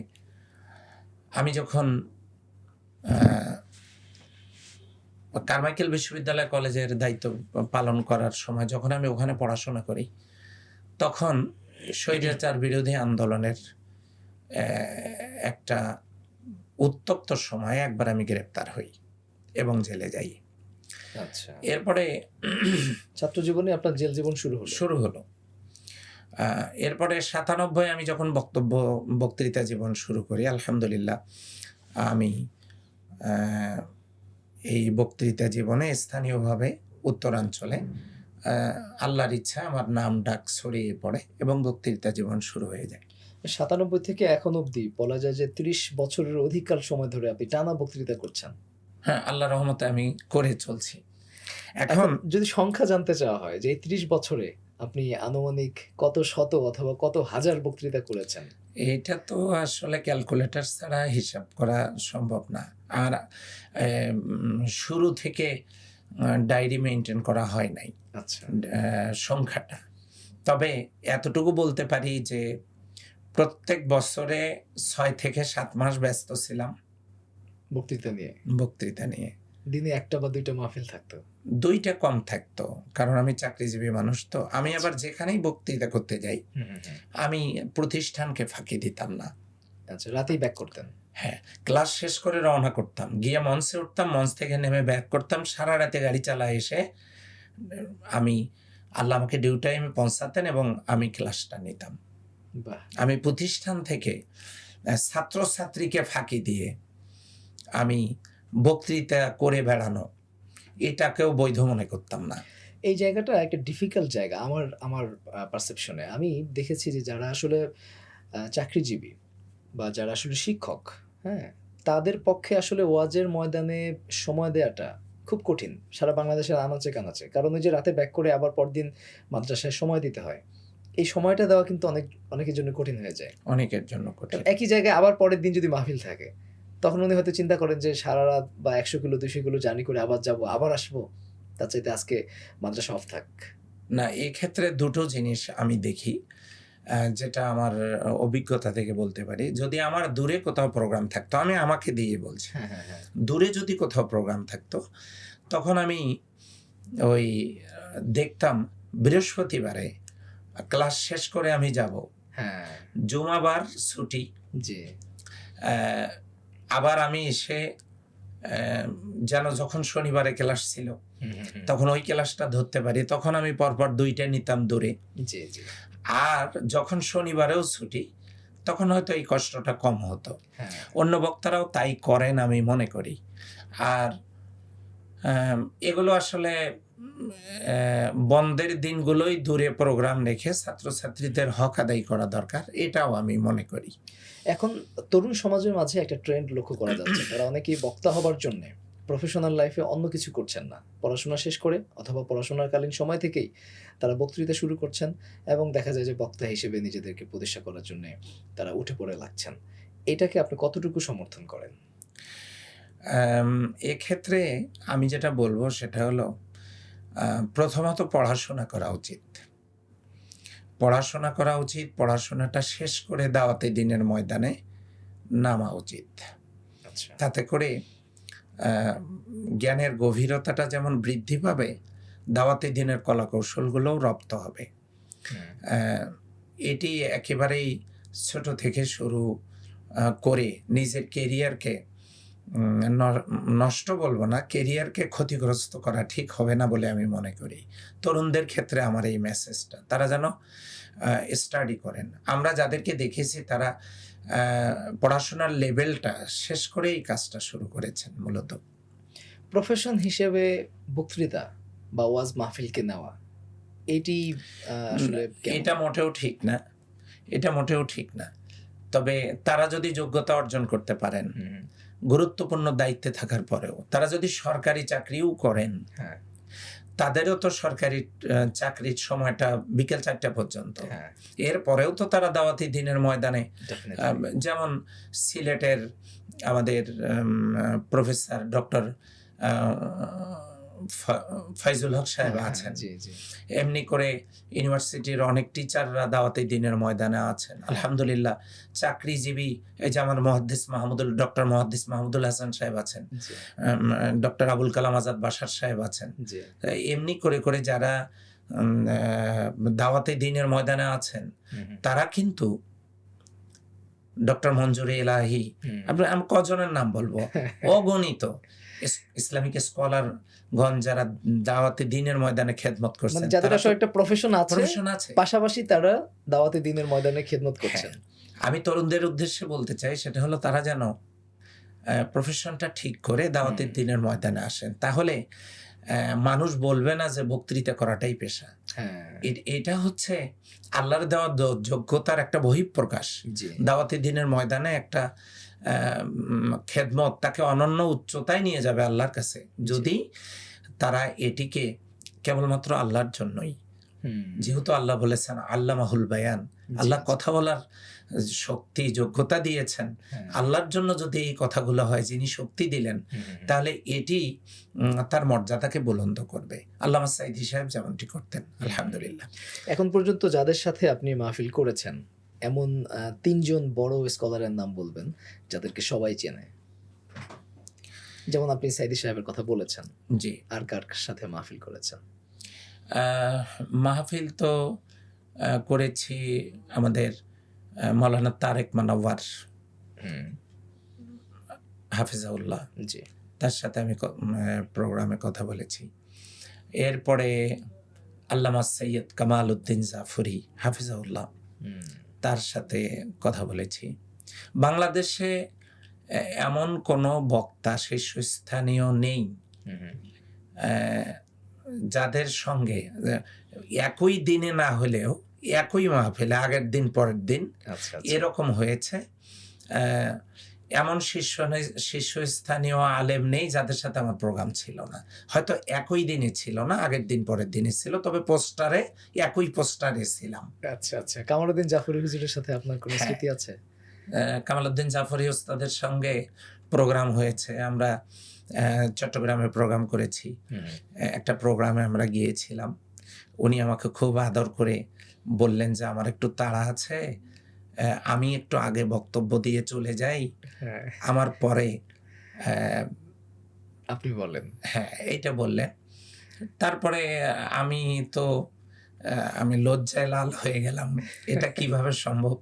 আমি যখন আহ, কারমাইকেল বিশ্ববিদ্যালয় কলেজের দায়িত্ব পালন করার সময় যখন আমি ওখানে পড়াশোনা করি, তখন স্বৈরাচার বিরোধী আন্দোলনের একটা উত্তপ্ত সময়ে একবার আমি গ্রেপ্তার হই এবং জেলে যাই। আচ্ছা এরপরে ছাত্র জীবনে আপনার জেল জীবন শুরু হলো। এরপরে 97 আমি যখন বক্তৃতা জীবন শুরু করি, আলহামদুলিল্লাহ আমি এই বক্তৃতা জীবনে স্থানীয়ভাবে উত্তরাঞ্চলে আল্লাহর ইচ্ছা আমার নাম ডাক ছড়িয়ে পড়ে এবং বক্তৃতা জীবন শুরু হয়ে যায়। 97 থেকে এখন অবধি বলা যায় যে 30 বছরের অধিককাল সময় ধরে আপনি টানা বক্তৃতা করছেন। হ্যাঁ, আল্লাহর রহমতে আমি করে চলছি। এখন এখন যদি সংখ্যা জানতে চাওয়া হয় যে এই 30 বছরে আপনি আনুমানিক কত শত অথবা কত হাজার বক্তৃতা করেছেন? এটা তো আসলে ক্যালকুলেটর ছাড়া হিসাব করা সম্ভব না। আর শুরু থেকে ডায়েরি মেনটেন করা হয় নাই আচ্ছা সংখ্যাটা। তবে এতটুকু বলতে পারি যে প্রত্যেক বছরে 6 থেকে 7 মাস ব্যস্ত ছিলাম বক্তৃতা নিয়ে। বক্তৃতা নিয়ে। দিনে একটা বা দুইটা মাহফিল থাকতো? 2টা কম থাকতো, কারণ আমি চাকরিজীবী মানুষ। তো আমি আবার যেখানেই বক্তৃতা করতে যাই, আমি প্রতিষ্ঠানকে ফাঁকি দিতাম না। আচ্ছা রাতেই ব্যাক করতেন? হ্যাঁ, ক্লাস শেষ করে রওনা করতাম, গিয়ে মঞ্চে উঠতাম, মঞ্চ থেকে নেমে ব্যাক করতাম, সারা রাতে গাড়ি চালায় এসে আমি, আল্লাহ আমাকে ডিউ টাইমে পৌঁছাতেন এবং আমি ক্লাসটা নিতাম। বাহ আমি প্রতিষ্ঠান থেকে ছাত্রছাত্রীকে ফাঁকি দিয়ে আমি বক্তৃতা করে বেড়ানো, এটাকেও বৈধ মনে করতাম না। এই জায়গাটা একটা ডিফিকাল্ট জায়গা আমার পারসেপশনে। আমি দেখেছি যে যারা আসলে চাকরিজীবী বা যারা আসলে শিক্ষক, হ্যাঁ? তাদের পক্ষে আসলে ওয়াজের ময়দানে সময় দেওয়াটা খুব কঠিন। সারা বাংলাদেশের আনাচে কানাচে। কারণ ওই যে রাতে ব্যাক করে আবার পরদিন মাদ্রাসায় সময় দিতে হয়। এই সময়টা দেওয়া কিন্তু অনেকের জন্য কঠিন হয়ে যায়। অনেকের জন্য কঠিন। কারণ একই জায়গায় আবার পরের দিন যদি মাহফিল থাকে, তখন উনি হয়তো চিন্তা করেন যে সারা রাত বা 100 কিলো 200 কিলো জার্নি করে আবার যাবো, আবার আসবো। তার চাইতে আজকে মাদ্রাসা অফ থাক? না, এক্ষেত্রে দুটো জিনিস আমি দেখি, যেটা আমার অভিজ্ঞতা থেকে বলতে পারি। যদি আমার দূরে কোথাও প্রোগ্রাম থাকতো, আমি আমাকে দিয়ে বলছি, হ্যাঁ, হ্যাঁ, হ্যাঁ। দূরে যদি কোথাও প্রোগ্রাম থাকতো, তখন আমি ওই দেখতাম বৃহস্পতিবারে ক্লাস শেষ করে আমি যাব, হ্যাঁ, জুমাবার ছুটি, জি। আবার আমি এসে যেন যখন শনিবারে ক্লাস ছিল হুম, হুম, হুম। তখন ওই ক্লাসটা ধরতে পারি, তখন আমি পরপর 2টা নিতাম দূরে। জি, জি। আর যখন শনিবারেও ছুটি, তখন হয়তো এই কষ্টটা কম হতো। হ্যাঁ, অন্য বক্তারাও তাই করেন আমি মনে করি। আর এগুলো আসলে বন্ধের দিনগুলোই দূরে প্রোগ্রাম রেখে ছাত্রছাত্রীদের হক আদায় করা দরকার, এটাও আমি মনে করি। এখন তরুণ সমাজের মাঝে একটা ট্রেন্ড লক্ষ্য করা যাচ্ছে। তারা অনেকেই বক্তা হবার জন্যে প্রফেশনাল লাইফে অন্য কিছু করছেন না। পড়াশোনা শেষ করে অথবা পড়াশোনাকালীন সময় থেকেই তারা বক্তৃতা শুরু করছেন এবং দেখা যায় যে বক্তা হিসেবে নিজেদেরকে প্রতিষ্ঠা করার জন্যে তারা উঠে পড়ে লাগছেন। এটাকে আপনি কতটুকু সমর্থন করেন? এক্ষেত্রে আমি যেটা বলবো সেটা হলো, প্রথমত পড়াশোনা করা উচিত। পড়াশোনা করা উচিত, পড়াশোনাটা শেষ করে দাওয়াতে দিনের ময়দানে নামা উচিত। আচ্ছা। তাতে করে জ্ঞানের গভীরতাটা যেমন বৃদ্ধি পাবে, দাওয়াতে দিনের কলাকৌশলগুলোও রপ্ত হবে। এটি একেবারেই ছোট থেকে শুরু করে নিজের কেরিয়ারকে নষ্ট বলবো না, কেরিয়ারকে ক্ষতিগ্রস্ত করা ঠিক হবে না বলে আমি মনে করি। তরুণদের ক্ষেত্রে আমার এই মেসেজটা, তারা যেন স্টাডি করেন। আমরা যাদেরকে দেখেছি তারা পড়াশোনার লেভেলটা শেষ করে এই কাজটা শুরু করেছেন মূলত। প্রফেশন হিসেবে বক্তৃতা বা ওয়াজ মাহফিলকে নেওয়া, এটি আসলে কেমন? এটা মোটেও ঠিক না, এটা মোটেও ঠিক না। তবে তারা যদি যোগ্যতা অর্জন করতে পারেন, হুম, গুরুত্বপূর্ণ দায়িত্বে থাকার পরেও, তারা যদি সরকারি চাকরিও করেন, হ্যাঁ, তাদেরও তো সরকারি চাকরির সময়টা বিকেল 4টা পর্যন্ত। হ্যাঁ, এরপরেও তো তারা দাওয়াতি দিনের ময়দানে, definitely। যেমন সিলেটের আমাদের প্রফেসর ডক্টর ফাইজুল হক সাহেব হ্যাঁ, আছেন, জি, জি। এমনি করে ইউনিভার্সিটির অনেক টিচাররা দাওয়াতি দিনের ময়দানে আছেন। আলহামদুলিল্লাহ, চাকরিজীবী, এই যে আমার ডক্টর মুহাদ্দিস মাহমুদুল হাসান সাহেব আছেন, জি, ডক্টর আবুল কালাম আজাদ বাশার সাহেব আছেন। জি। এমনি করে করে যারা দাওয়াতে দিনের ময়দানে আছেন, হুম, হুম, তারা কিন্তু ডক্টর মঞ্জুরে এলাহি, হুম। আমি কজনের নাম বলবো, অগণিত ইসলামিক স্কলারগণ যারা দাওয়াতে দিনের ময়দানে খেদমত মানে করছেন, যাদের তারা আসলে একটা প্রফেশন আছে, প্রফেশন আছে। পাশাপাশি তারা দাওয়াতে দিনের ময়দানে খেদমত করছেন। আমি তরুণদের উদ্দেশ্যে বলতে চাই সেটা হলো, তারা যেন প্রফেশনটা ঠিক করে দাওয়াতের দিনের ময়দানে আসেন, তাহলে মানুষ বলবে না যে বক্তৃতা করাটাই পেশা। হ্যাঁ, এটা হচ্ছে আল্লাহর দেওয়া যোগ্যতার একটা বহিঃপ্রকাশ। জি, দাওয়াতি দিনের ময়দানে একটা খেদমত তাকে অনন্য উচ্চতায় নিয়ে যাবে আল্লাহর কাছে, যদি তারা এটিকে কেবলমাত্র আল্লাহর জন্যই, হুম, যেহেতু আল্লাহ বলেছেন আল্লামাহুল বায়ান, আল্লাহ কথা বলার শক্তি যোগ্যতা দিয়েছেন, হ্যাঁ, আল্লাহর জন্য যদি এই কথাগুলো হয়, যিনি শক্তি দিলেন, হুম, হুম, তাহলে এটি তার মর্যাদাকে বুলন্দ করবে। আল্লামা সাঈদী সাহেব যেমনটি করতেন। আলহামদুলিল্লাহ। এখন পর্যন্ত যাদের সাথে আপনি মাহফিল করেছেন, এমন 3 জন বড় স্কলারের নাম বলবেন যাদেরকে সবাই চেনে। যেমন আপনি সাঈদী সাহেবের কথা বলেছেন, জি, আর কার সাথে মাহফিল করেছেন? মাহফিল তো করেছি আমাদের মাওলানা তারেক মানওয়ার হুম, হাফিজাউল্লাহ, জি, তার সাথে আমি প্রোগ্রামে কথা বলেছি। এরপরে আল্লামা সৈয়দ কামাল উদ্দিন জাফরি হাফিজাউল্লাহ, হুম, তার সাথে কথা বলেছি। বাংলাদেশে এমন কোনো বক্তা শীর্ষস্থানীয় নেই হুম, হুম, যাদের সঙ্গে একই দিনে না হলেও একই মাহফিলে আগের দিন পরের দিন আচ্ছা, আচ্ছা। এরকম হয়েছে। এমন শীর্ষস্থানীয় আলেম নেই যাদের সাথে আমার প্রোগ্রাম ছিল না। হয়তো একই দিনে ছিল না, আগের দিন পরের দিনে ছিল, তবে পোস্টারে একই পোস্টারে ছিলাম। আচ্ছা, আচ্ছা। কামালউদ্দিন জাফরি হুজুরের সাথে আপনার কোনো হ্যাঁ। স্মৃতি আছে? কামালউদ্দিন জাফরি ওস্তাদের সঙ্গে প্রোগ্রাম হয়েছে, আমরা চট্টগ্রামে প্রোগ্রাম করেছি, একটা প্রোগ্রামে আমরা গিয়েছিলাম। উনি আমাকে খুব আদর করে বললেন যে আমার একটু তাড়া আছে, আমি একটু আগে বক্তব্য দিয়ে চলে যাই, হ্যাঁ, আমার পরে আহ, আপনি বলেন। হ্যাঁ এইটা বললেন। তারপরে আমি তো আমি লজ্জায় লাল হয়ে গেলাম, এটা কিভাবে সম্ভব।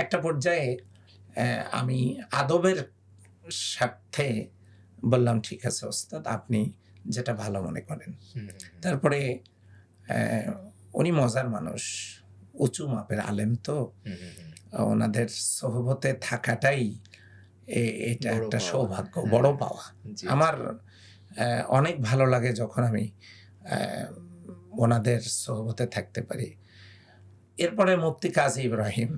একটা পর্যায়ে আমি আদবের স্বার্থে বললাম ঠিক আছে ওস্তাদ, আপনি যেটা ভালো মনে করেন। তারপরে উনি মজার মানুষ, উঁচু মাপের আলেম, তো ওনাদের সোহবতে থাকাটাই এটা বড় একটা পাওয়া। সৌভাগ্য, হ্যাঁ। বড় পাওয়া। জি, আমার অনেক ভালো লাগে যখন আমি ওনাদের সোহবতে থাকতে পারি। এরপরে মুফতি কাজী ইব্রাহিম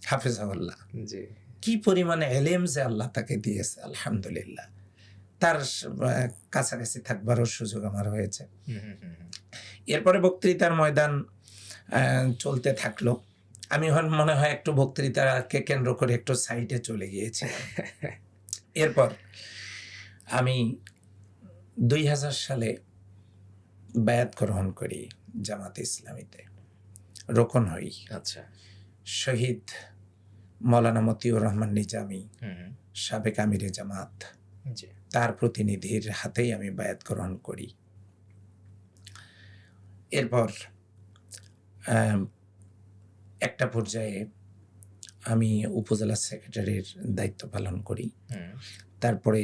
হাফিজাহুল্লাহ, জি, কি পরিমাণে এলেম যে আল্লাহ তাকে দিয়েছে, আলহামদুলিল্লাহ। তার কাছাকাছি থাকবারও সুযোগ আমার হয়েছে। এরপরে বক্তৃতার ময়দান চলতে থাকলো। আমি মনে হয় একটু বক্তৃতাকে কেন্দ্র করে একটু সাইডে চলে গিয়েছি। এরপর আমি 2000 সালে বায়াত গ্রহণ করি জামাতে ইসলামীতে, রোকন হই। আচ্ছা, শহীদ মৌলানা মতিউর রহমান নিজামী, সাবেক আমিরে জামাত, জি, তার প্রতিনিধির হাতেই আমি বায়াত গ্রহণ করি। এরপর একটা পর্যায়ে আমি উপজেলা সেক্রেটারির দায়িত্ব পালন করি। তারপরে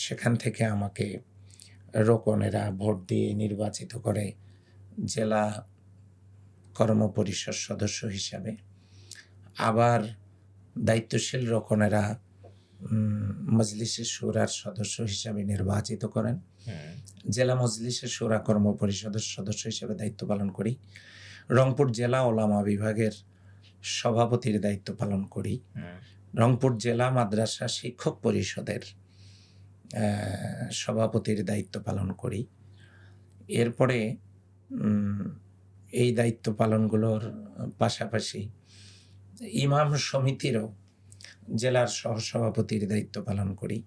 সেখান থেকে আমাকে রোকনেরা ভোট দিয়ে নির্বাচিত করে জেলা কর্মপরিষদ সদস্য হিসাবে। আবার দায়িত্বশীল রোকনেরা মজলিসে শুরার সদস্য হিসাবে নির্বাচিত করেন। জেলা মজলিসে শুরা কর্মপরিষদের সদস্য হিসেবে দায়িত্ব পালন করি। রংপুর জেলা ওলামা বিভাগের সভাপতির দায়িত্ব পালন করি। রংপুর জেলা মাদ্রাসা শিক্ষক পরিষদের সভাপতির দায়িত্ব পালন করি। এরপরে এই দায়িত্ব পালনগুলোর পাশাপাশি ইমাম সমিতিরও জেলার সহসভাপতির দায়িত্ব পালন করি।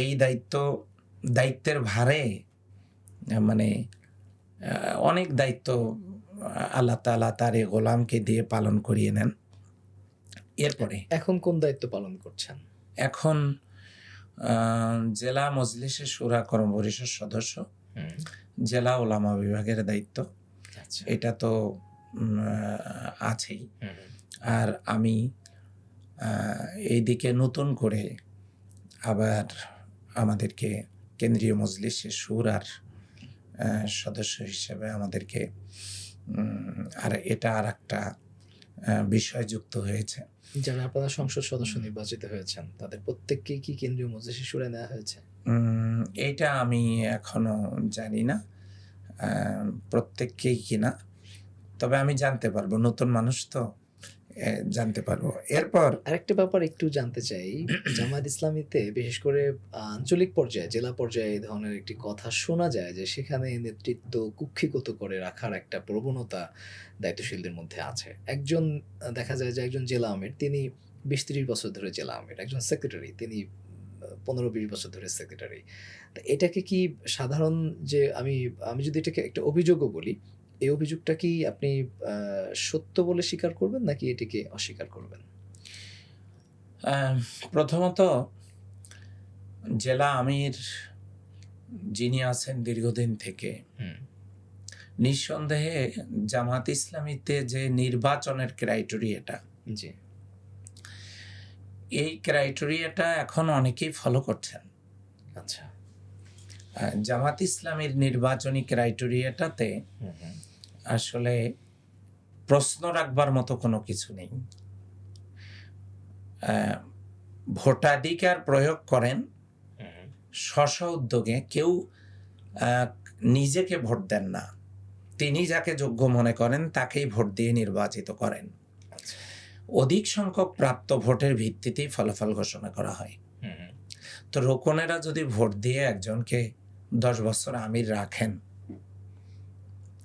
এই দায়িত্বের ভারে মানে অনেক দায়িত্ব আল্লাহ তাআলা তার এই গোলামকে দিয়ে পালন করিয়ে নেন। এরপরে এখন কোন দায়িত্ব পালন করছেন? এখন জেলা মজলিসে শুরা কর্মপরিষদ সদস্য, জেলা ওলামা বিভাগের দায়িত্ব, আচ্ছা, এটা তো আছেই। আর আমি এইদিকে নতুন করে আবার আমাদেরকে কেন্দ্রীয় মজলিসে শুরার সদস্য হিসেবে আমাদেরকে আর এটা আর একটা বিষয় যুক্ত হয়েছে। যারা আপনারা সংসদ সদস্য নির্বাচিত হয়েছেন তাদের প্রত্যেককেই কি কেন্দ্রীয় মজলিসে শুরায় নেওয়া হয়েছে? এইটা আমি এখনো জানি না প্রত্যেককেই কিনা, তবে আমি জানতে পারবো, নতুন মানুষ তো জানতে পারবো। এরপর আরেকটা ব্যাপার একটু জানতে চাই, জামায়াত ইসলামীতে বিশেষ করে আঞ্চলিক পর্যায়ে, জেলা পর্যায়ে এই ধরনের একটি কথা শোনা যায় যে সেখানে নেতৃত্ব কুক্ষিগত করে রাখার একটা প্রবণতা দায়িত্বশীলদের মধ্যে আছে। একজন দেখা যায় যে একজন জেলা আমির, তিনি 20-30 বছর ধরে জেলা আমির, একজন সেক্রেটারি তিনি 15-20 বছর ধরে সেক্রেটারি। তো এটাকে কি সাধারণ যে আমি যদি এটাকে একটা অভিযোগও বলি, এই অভিযোগটা কি আপনি সত্য বলে স্বীকার করবেন নাকি এটিকে অস্বীকার করবেন? প্রথমত জেলা আমির যিনি আছেন দীর্ঘদিন থেকে, নিঃসন্দেহে জামাত ইসলামীতে যে নির্বাচনের ক্রাইটেরিয়াটা, জি, এই ক্রাইটেরিয়াটা এখন অনেকেই ফলো করছেন। আচ্ছা, জামাত ইসলামীর নির্বাচনী ক্রাইটেরিয়াটাতে আসলে প্রশ্ন রাখবার মতো কোনো কিছু নেই। ভোটাধিকার প্রয়োগ করেন স্ব উদ্যোগে, কেউ নিজেকে ভোট দেন না, তিনি যাকে যোগ্য মনে করেন তাকেই ভোট দিয়ে নির্বাচিত করেন। অধিক সংখ্যক প্রাপ্ত ভোটের ভিত্তিতেই ফলাফল ঘোষণা করা হয়। তো রোকনেরা যদি ভোট দিয়ে একজনকে 10 বছর আমির রাখেন,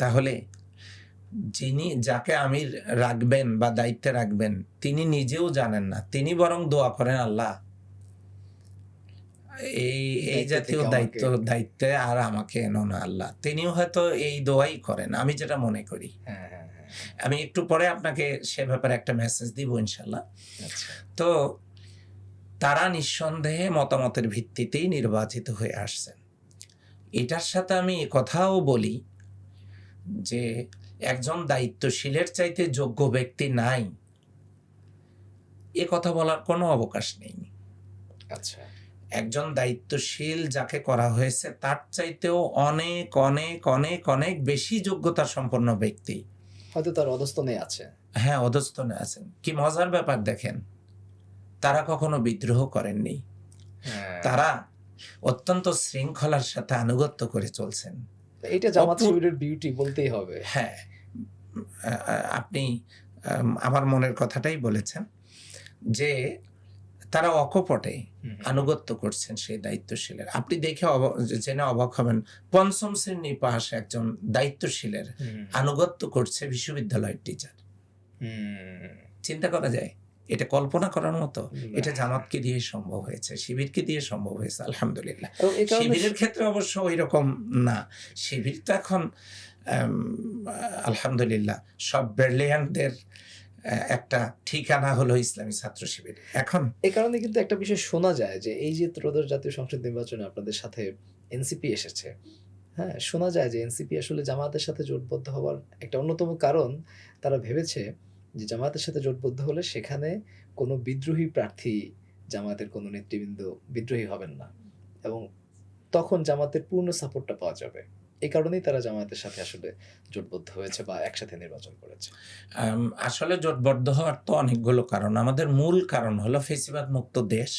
তাহলে যিনি যাকে আমির রাখবেন বা দায়িত্বে রাখবেন তিনি নিজেও জানেন না, তিনি বরং দোয়া করেন আল্লাহ এই দায়িত্ব জাতীয় থেকে দায়িত্বে আর আমাকে এনো না আল্লাহ। তিনিও হয়তো এই দোয়াই করেন, আমি যেটা মনে করি। হ্যাঁ, হ্যাঁ, হ্যাঁ। আমি একটু পরে আপনাকে সে ব্যাপারে একটা মেসেজ দিব ইনশাল্লাহ। আচ্ছা। তো তারা নিঃসন্দেহে মতামতের ভিত্তিতেই নির্বাচিত হয়ে আসছেন। এটার সাথে আমি এ কথাও বলি যে একজন দায়িত্বশীলের চাইতে যোগ্য ব্যক্তি নাই, এ কথা বলার কোনো অবকাশ নেই। আচ্ছা। একজন দায়িত্বশীল যাকে করা হয়েছে তার চাইতেও অনেক অনেক অনেক অনেক বেশি যোগ্যতা সম্পন্ন ব্যক্তি হয়তো তার অধস্তনে আছে। হ্যাঁ অধস্তনে আছেন। কি মজার ব্যাপার দেখেন, তারা কখনো বিদ্রোহ করেননি, হ্যাঁ। তারা অত্যন্ত শৃঙ্খলার সাথে আনুগত্য করে চলছেন। এটা জামাত শিবিরের বিউটি বলতেই হবে। হ্যাঁ, আপনি আমার মনের কথাটাই বলেছেন যে তারা অকপটে আনুগত্য করছেন সেই দায়িত্বশীলের। আপনি দেখে জেনে অবাক হবেন, পঞ্চম শ্রেণী পাশ একজন দায়িত্বশীলের আনুগত্য করছে বিশ্ববিদ্যালয়ের টিচার। চিন্তা করা যায়? এটা কল্পনা করার মতো? এটা জামাতকে দিয়ে সম্ভব হয়েছে, শিবিরকে দিয়ে সম্ভব হয়েছে, আলহামদুলিল্লাহ। শিবিরের ক্ষেত্রে অবশ্য ওই রকম না। শিবির তো এখন আলহামদুলিল্লাহ সব ব্রিলিয়ান্টদের একটা ঠিকানা হলো ইসলামী ছাত্র শিবির। এখন এই কারণে কিন্তু একটা বিষয় শোনা যায় যে এই যে ত্রয়োদশ জাতীয় সংসদ নির্বাচনে আপনাদের সাথে এনসিপি এসেছে, হ্যাঁ, শোনা যায় যে এনসিপি আসলে জামায়াতের সাথে জোটবদ্ধ হওয়ার একটা অন্যতম কারণ তারা ভেবেছে যে জামায়াতের সাথে জোটবদ্ধ হলে সেখানে কোনো বিদ্রোহী প্রার্থী, জামায়াতের কোনো নেতৃবৃন্দ বিদ্রোহী হবেন না এবং তখন জামাতের পূর্ণ সাপোর্টটা পাওয়া যাবে। এই কারণেই তারা জামায়াতের সাথে আসলে জোটবদ্ধ হয়েছে বা একসাথে নির্বাচন করেছে। আসলে জোটবদ্ধ হওয়ার তো অনেকগুলো কারণ। আমাদের মূল কারণ হলো ফেসিবাদ মুক্ত দেশ,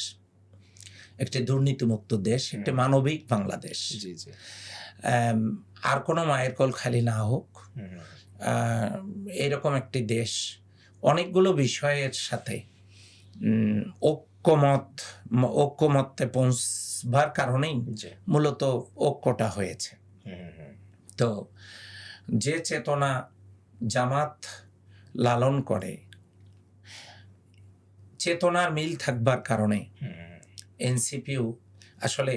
একটি দুর্নীতি মুক্ত দেশ, একটি মানবিক বাংলাদেশ। জি জি। আর কোনো মায়ের কোল খালি না হোক, এরকম একটি দেশ অনেকগুলো বিষয়ের সাথে ঐক্যমত্যে পৌঁছবার কারণেই মূলত ঐক্যটা হয়েছে। তো যে চেতনা জামাত লালন করে, চেতনার মিল থাকবার কারণে এনসিপিও আসলে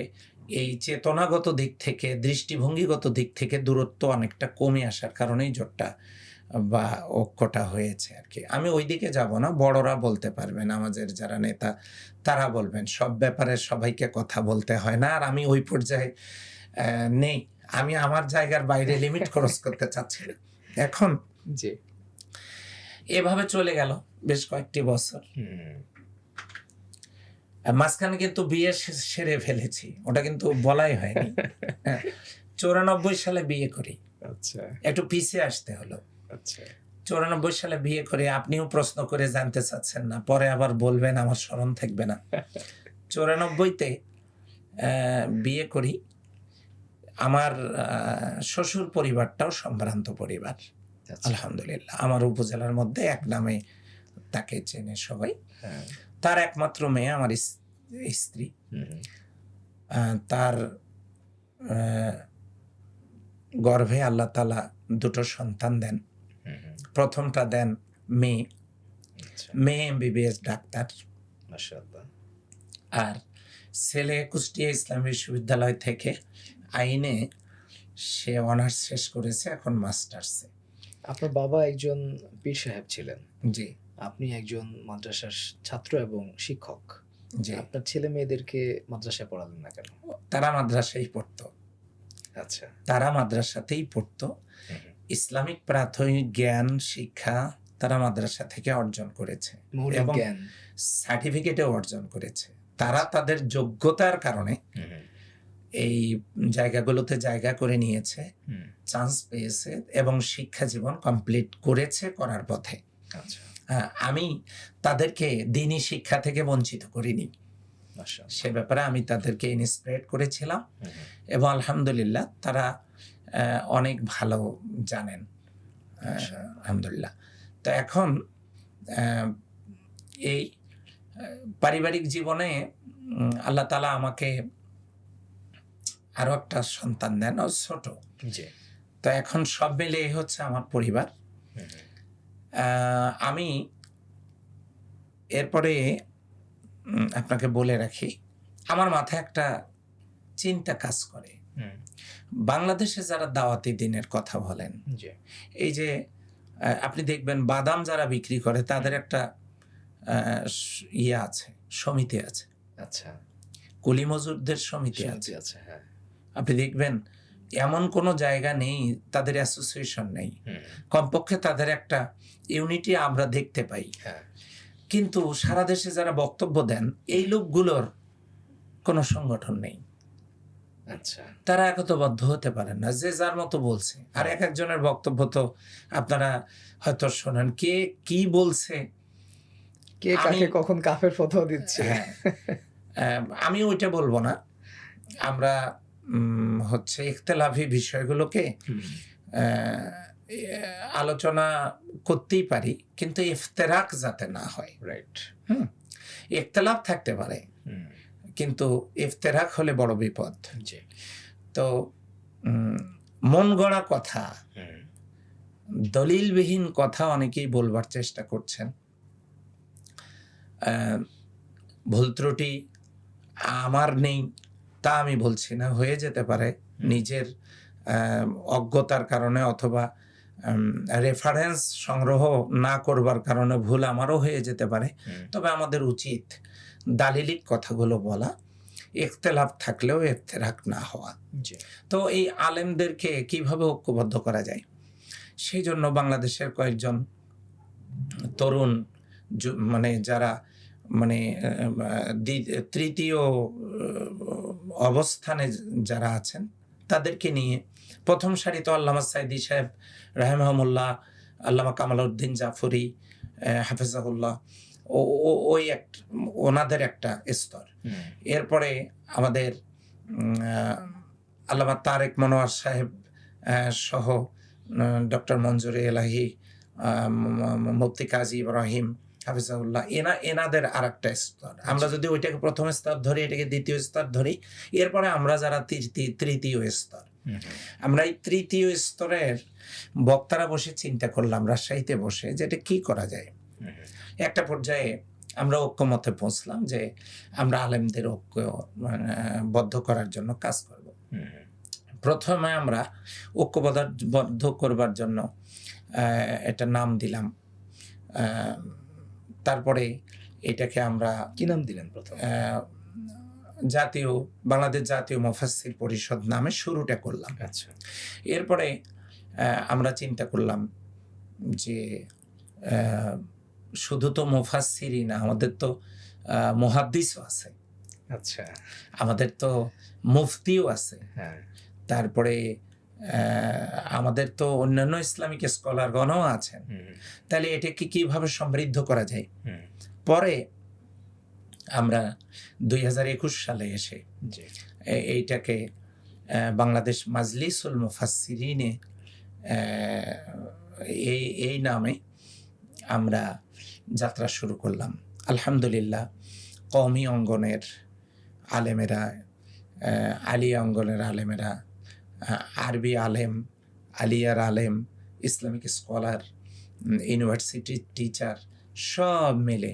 এই চেতনাগত দিক থেকে, দৃষ্টিভঙ্গিগত দিক থেকে দূরত্ব অনেকটা কমে আসার কারণেই জোটটা বা ঐক্যটা হয়েছে আর কি। আমি ওই দিকে যাব না, বড়রা বলতে পারবেন, আমাদের যারা নেতা তারা বলবেন। সব ব্যাপারে সবাইকে কথা বলতে হয় না, আর আমি ওই পর্যায়ে নেই। আমি আমার জায়গার বাইরে লিমিট ক্রস করতে চাচ্ছি না। এখন জি, এভাবে চলে গেল বেশ কয়েকটি বছর। মাঝখানে কিন্তু বিয়ে সেরে ফেলেছি, ওটা কিন্তু বলাই হয়নি। 94 সালে বিয়ে করি। আচ্ছা, একটু পিছিয়ে আসতে হলো। আচ্ছা, 94 সালে বিয়ে করে, আপনিও প্রশ্ন করে জানতে চাচ্ছেন না, পরে আবার বলবেন আমার স্মরণ থাকবে না। 94-তে বিয়ে করি। আমার শ্বশুর পরিবারটাও সম্ভ্রান্ত পরিবার, আলহামদুলিল্লাহ। আমার উপজেলার মধ্যে এক নামে তাকে চেনে সবাই। তার একমাত্র মেয়ে আমার স্ত্রী। তার গর্ভে আল্লাহ তাআলা দুটো সন্তান দেন। প্রথমটা দেন মেয়ে এমবিবিএস ডাক্তার, মাশাআল্লাহ। আর ছেলে কুষ্টিয়া ইসলামী বিশ্ববিদ্যালয় থেকে আইনে সে অনার্স শেষ করেছে, এখন মাস্টার্সে। আপনার বাবা একজন পীর সাহেব ছিলেন। জি। আপনি একজন মাদ্রাসার ছাত্র এবং শিক্ষক। জি। আপনার ছেলে মেয়েদেরকে মাদ্রাসায় পড়ালেন না কেন? তারা মাদ্রাসায় পড়তো। আচ্ছা। তারা মাদ্রাসাতেই পড়তো। ইসলামিক প্রাথমিক জ্ঞান শিক্ষা তারা মাদ্রাসা থেকে অর্জন করেছে এবং সার্টিফিকেটও অর্জন করেছে। তারা তাদের যোগ্যতার কারণে এই জায়গাগুলোতে জায়গা করে নিয়েছে, চান্স পেয়েছে এবং শিক্ষা জীবন কমপ্লিট করেছে, করার পথে। আমি তাদেরকে দ্বীনি শিক্ষা থেকে বঞ্চিত করিনি, সে ব্যাপারে আমি তাদেরকে ইন্সপায়ার করেছিলাম এবং আলহামদুলিল্লাহ তারা অনেক ভালো জানেন, আলহামদুলিল্লাহ। তো এখন এই পারিবারিক জীবনে আল্লাহ তাআলা আমাকে আরো একটা সন্তান দেন, ও ছোট। তো এখন সব মিলে এই হচ্ছে আমার পরিবার। আমি এরপরে আপনাকে বলে রাখি, আমার মাথায় একটা চিন্তা কাজ করে। বাংলাদেশে যারা দাওয়াতি দিনের কথা বলেন, জি এই যে আপনি দেখবেন বাদাম যারা বিক্রি করে তাদের একটা ইয়ে আছে, সমিতি আছে, আচ্ছা কুলি মজুরদের সমিতি আছে। সমিতি আছে হ্যাঁ আপনি দেখবেন এমন কোনো জায়গা নেই তাদের অ্যাসোসিয়েশন নেই, কমপক্ষে তাদের একটা ইউনিটি আমরা দেখতে পাই। হ্যাঁ কিন্তু সারা দেশে যারা বক্তব্য দেন এই লোকগুলোর কোনো সংগঠন নেই, আচ্ছা তারা একতাবদ্ধ হতে পারেন না, যে যার মতো বলছে। আর এক একজনের বক্তব্য তো আপনারা হয়তো শোনেন, কে কি বলছে, কে কাকে কখন কাফের ফতোয়া দিচ্ছে। হ্যাঁ, আমি ওইটা বলবো না। আমরা হচ্ছে ইখতিলাফি বিষয়গুলোকে আলোচনা করতেই পারি, কিন্তু ইফতেরাক যাতে না হয়। রাইট ইখতিলাফ থাকতে পারে, কিন্তু ইফতেরাক হলে বড় বিপদ। জি তো মন গড়া কথা, দলিলবিহীন কথা অনেকেই বলবার চেষ্টা করছেন। ভুল ত্রুটি আমার নেই তা আমি বলছি না, হয়ে যেতে পারে নিজের অজ্ঞতার কারণে অথবা রেফারেন্স সংগ্রহ না করবার কারণে ভুল আমারও হয়ে যেতে পারে। তবে আমাদের উচিত দালিলিক কথাগুলো বলা, ইখতিলাফ থাকলেও ইফতেরাক না হওয়া। তো এই আলেমদেরকে কিভাবে ঐক্যবদ্ধ করা যায়, সেই জন্য বাংলাদেশের কয়েকজন তরুণ মানে যারা মানে তৃতীয় অবস্থানে যারা আছেন তাদেরকে নিয়ে প্রথম সারিতে আল্লামা সাইদি সাহেব রাহিমাহুল্লাহ, আল্লামা কামাল উদ্দিন জাফরি হাফিজাহুল্লাহ, ওই ওনাদের একটা স্তর। এরপরে আমাদের আল্লামা তারেক মনোয়ার সাহেব সহ ডক্টর মঞ্জুরে এলাহি, মুফতি কাজী ইব্রাহিম হাফিজাহুল্লাহ, এনাদের আর একটা স্তর। আমরা যদি ওইটাকে প্রথম স্তর ধরি, এটাকে দ্বিতীয় স্তর ধরি, এরপরে আমরা যারা তৃতীয় স্তর, আমরা এই তৃতীয় স্তরের বক্তারা বসে চিন্তা করলাম রাজশাহীতে বসে যে এটা কি করা যায়। একটা পর্যায়ে আমরা ঐক্যমতে পৌঁছলাম যে আমরা আলেমদের ঐক্যবদ্ধ করার জন্য কাজ করব। প্রথমে আমরা ঐক্যবদ্ধ করবার জন্য একটা নাম দিলাম, তারপরে এটাকে আমরা কি নাম দিলেন প্রথম? বাংলাদেশ জাতীয় মুফাসসির পরিষদ নামে শুরুটা করলাম। আচ্ছা, এরপরে আমরা চিন্তা করলাম যে শুধু তো মুফাসসিরই না, আমাদের তো মুহাদ্দিসও আছে, আচ্ছা, আমাদের আমাদের তো মুফতিও আছে, হ্যাঁ, তারপরে আমাদের তো অন্যান্য ইসলামিক স্কলারগণও আছেন। তাহলে এটাকে কিভাবে সমৃদ্ধ করা যায়। পরে আমরা 2021 সালে এসে এইটাকে বাংলাদেশ মাজলিসুল মুফাসসিরিনে এই নামে আমরা যাত্রা শুরু করলাম। আলহামদুলিল্লাহ, কওমি অঙ্গনের আলেমেরা, আলিয়া অঙ্গনের আলেমেরা, আরবি আলেম, আলিয়ার আলেম, ইসলামিক স্কলার, ইউনিভার্সিটির টিচার সব মিলে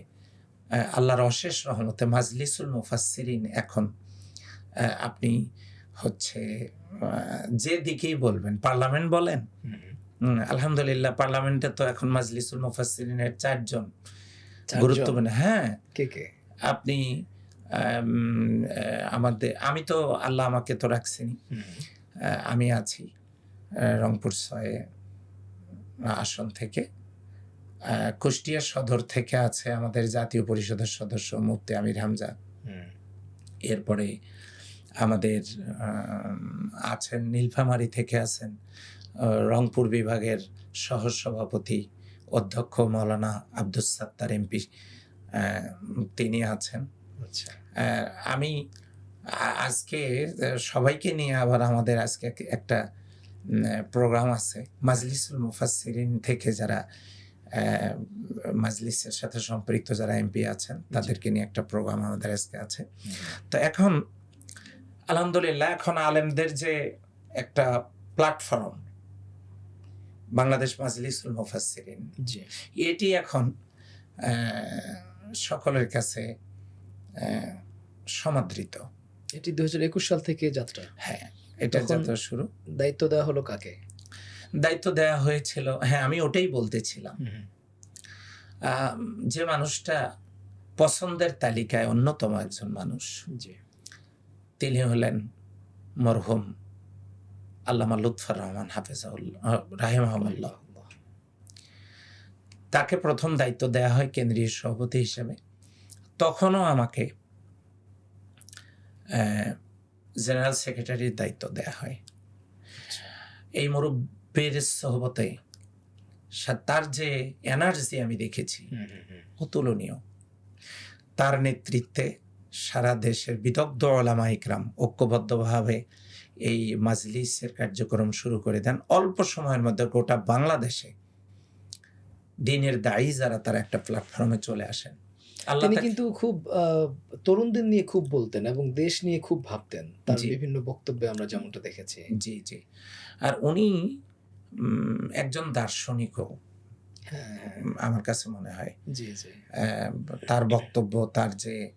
আল্লাহর অশেষ রহমতে মাজলিসুল মুফাসসিরিন এখন আপনি হচ্ছে যে দিকেই বলবেন, পার্লামেন্ট বলেন, আলহামদুলিল্লাহ পার্লামেন্টে তো এখন মাজলিসুল মুফাসসিরিনের 4 জন গুরুত্বপূর্ণ। হ্যাঁ, কে কে? আপনি আমি তো আল্লাহ আমাকে তো রাখছেনি, আমি আছি রংপুর 6 আসন থেকে। কুষ্টিয়া সদর থেকে আছে আমাদের জাতীয় পরিষদের সদস্য মুফতি আমির হামজা। এরপরে আমাদের আছেন নীলফামারী থেকে আছেন রংপুর বিভাগের সহসভাপতি অধ্যক্ষ মাওলানা আব্দুস সাত্তার এমপি, তিনি আছেন। আমি আজকে সবাইকে নিয়ে আবার আমাদের আজকে একটা প্রোগ্রাম আছে মাজলিসুল মুফাসসিরিন থেকে, যারা মাজলিসের সাথে সম্পৃক্ত যারা এমপি আছেন তাদেরকে নিয়ে একটা প্রোগ্রাম আমাদের আজকে আছে। তো এখন আলহামদুলিল্লাহ, এখন আলেমদের যে একটা প্ল্যাটফর্ম বাংলাদেশ মাজলিসুল মুফাসসিরিন, এটি এখন সকলের কাছে সমাদৃত। এটি 2021 সাল থেকে যাত্রা। হ্যাঁ, এটা তখন যাত্রা শুরু। দায়িত্ব দেওয়া হলো কাকে? দায়িত্ব দেয়া হয়েছিল, হ্যাঁ আমি ওটাই বলতেছিলাম, যে মানুষটা পছন্দের তালিকায় অন্যতম একজন মানুষ, জি। তিনি হলেন মরহুম আল্লামা লুৎফর রহমান হাফেজাহুল্লাহ রাহিমাহুল্লাহ। তাকে প্রথম দায়িত্ব দেয়া হয় কেন্দ্রীয় সভাপতি হিসেবে। তখনও আমাকে জেনারেল সেক্রেটারির দায়িত্ব দেয়া হয়। এই মুরব্বীর সোহবতে তার যে এনার্জি আমি দেখেছি অতুলনীয়। তার নেতৃত্বে সারা দেশের বিদগ্ধ ওলামা ইকরাম ঐক্যবদ্ধভাবে এই মাজলিসের কার্যক্রম শুরু করে দেন। অল্প সময়ের মধ্যে গোটা বাংলাদেশে দ্বীনের দায়ী যারা তারা একটা প্ল্যাটফর্মে চলে আসেন। আল্লাহ তিনি তাকে- কিন্তু খুব তরুণদের নিয়ে খুব বলতেন এবং দেশ নিয়ে খুব ভাবতেন, তার জি। বিভিন্ন বক্তব্যে আমরা যেমনটা দেখেছি। জি জি, আর উনি একজন দার্শনিকও হ্যাঁ, হ্যাঁ। আমার কাছে মনে হয়। জি জি। তার বক্তব্য, তার যে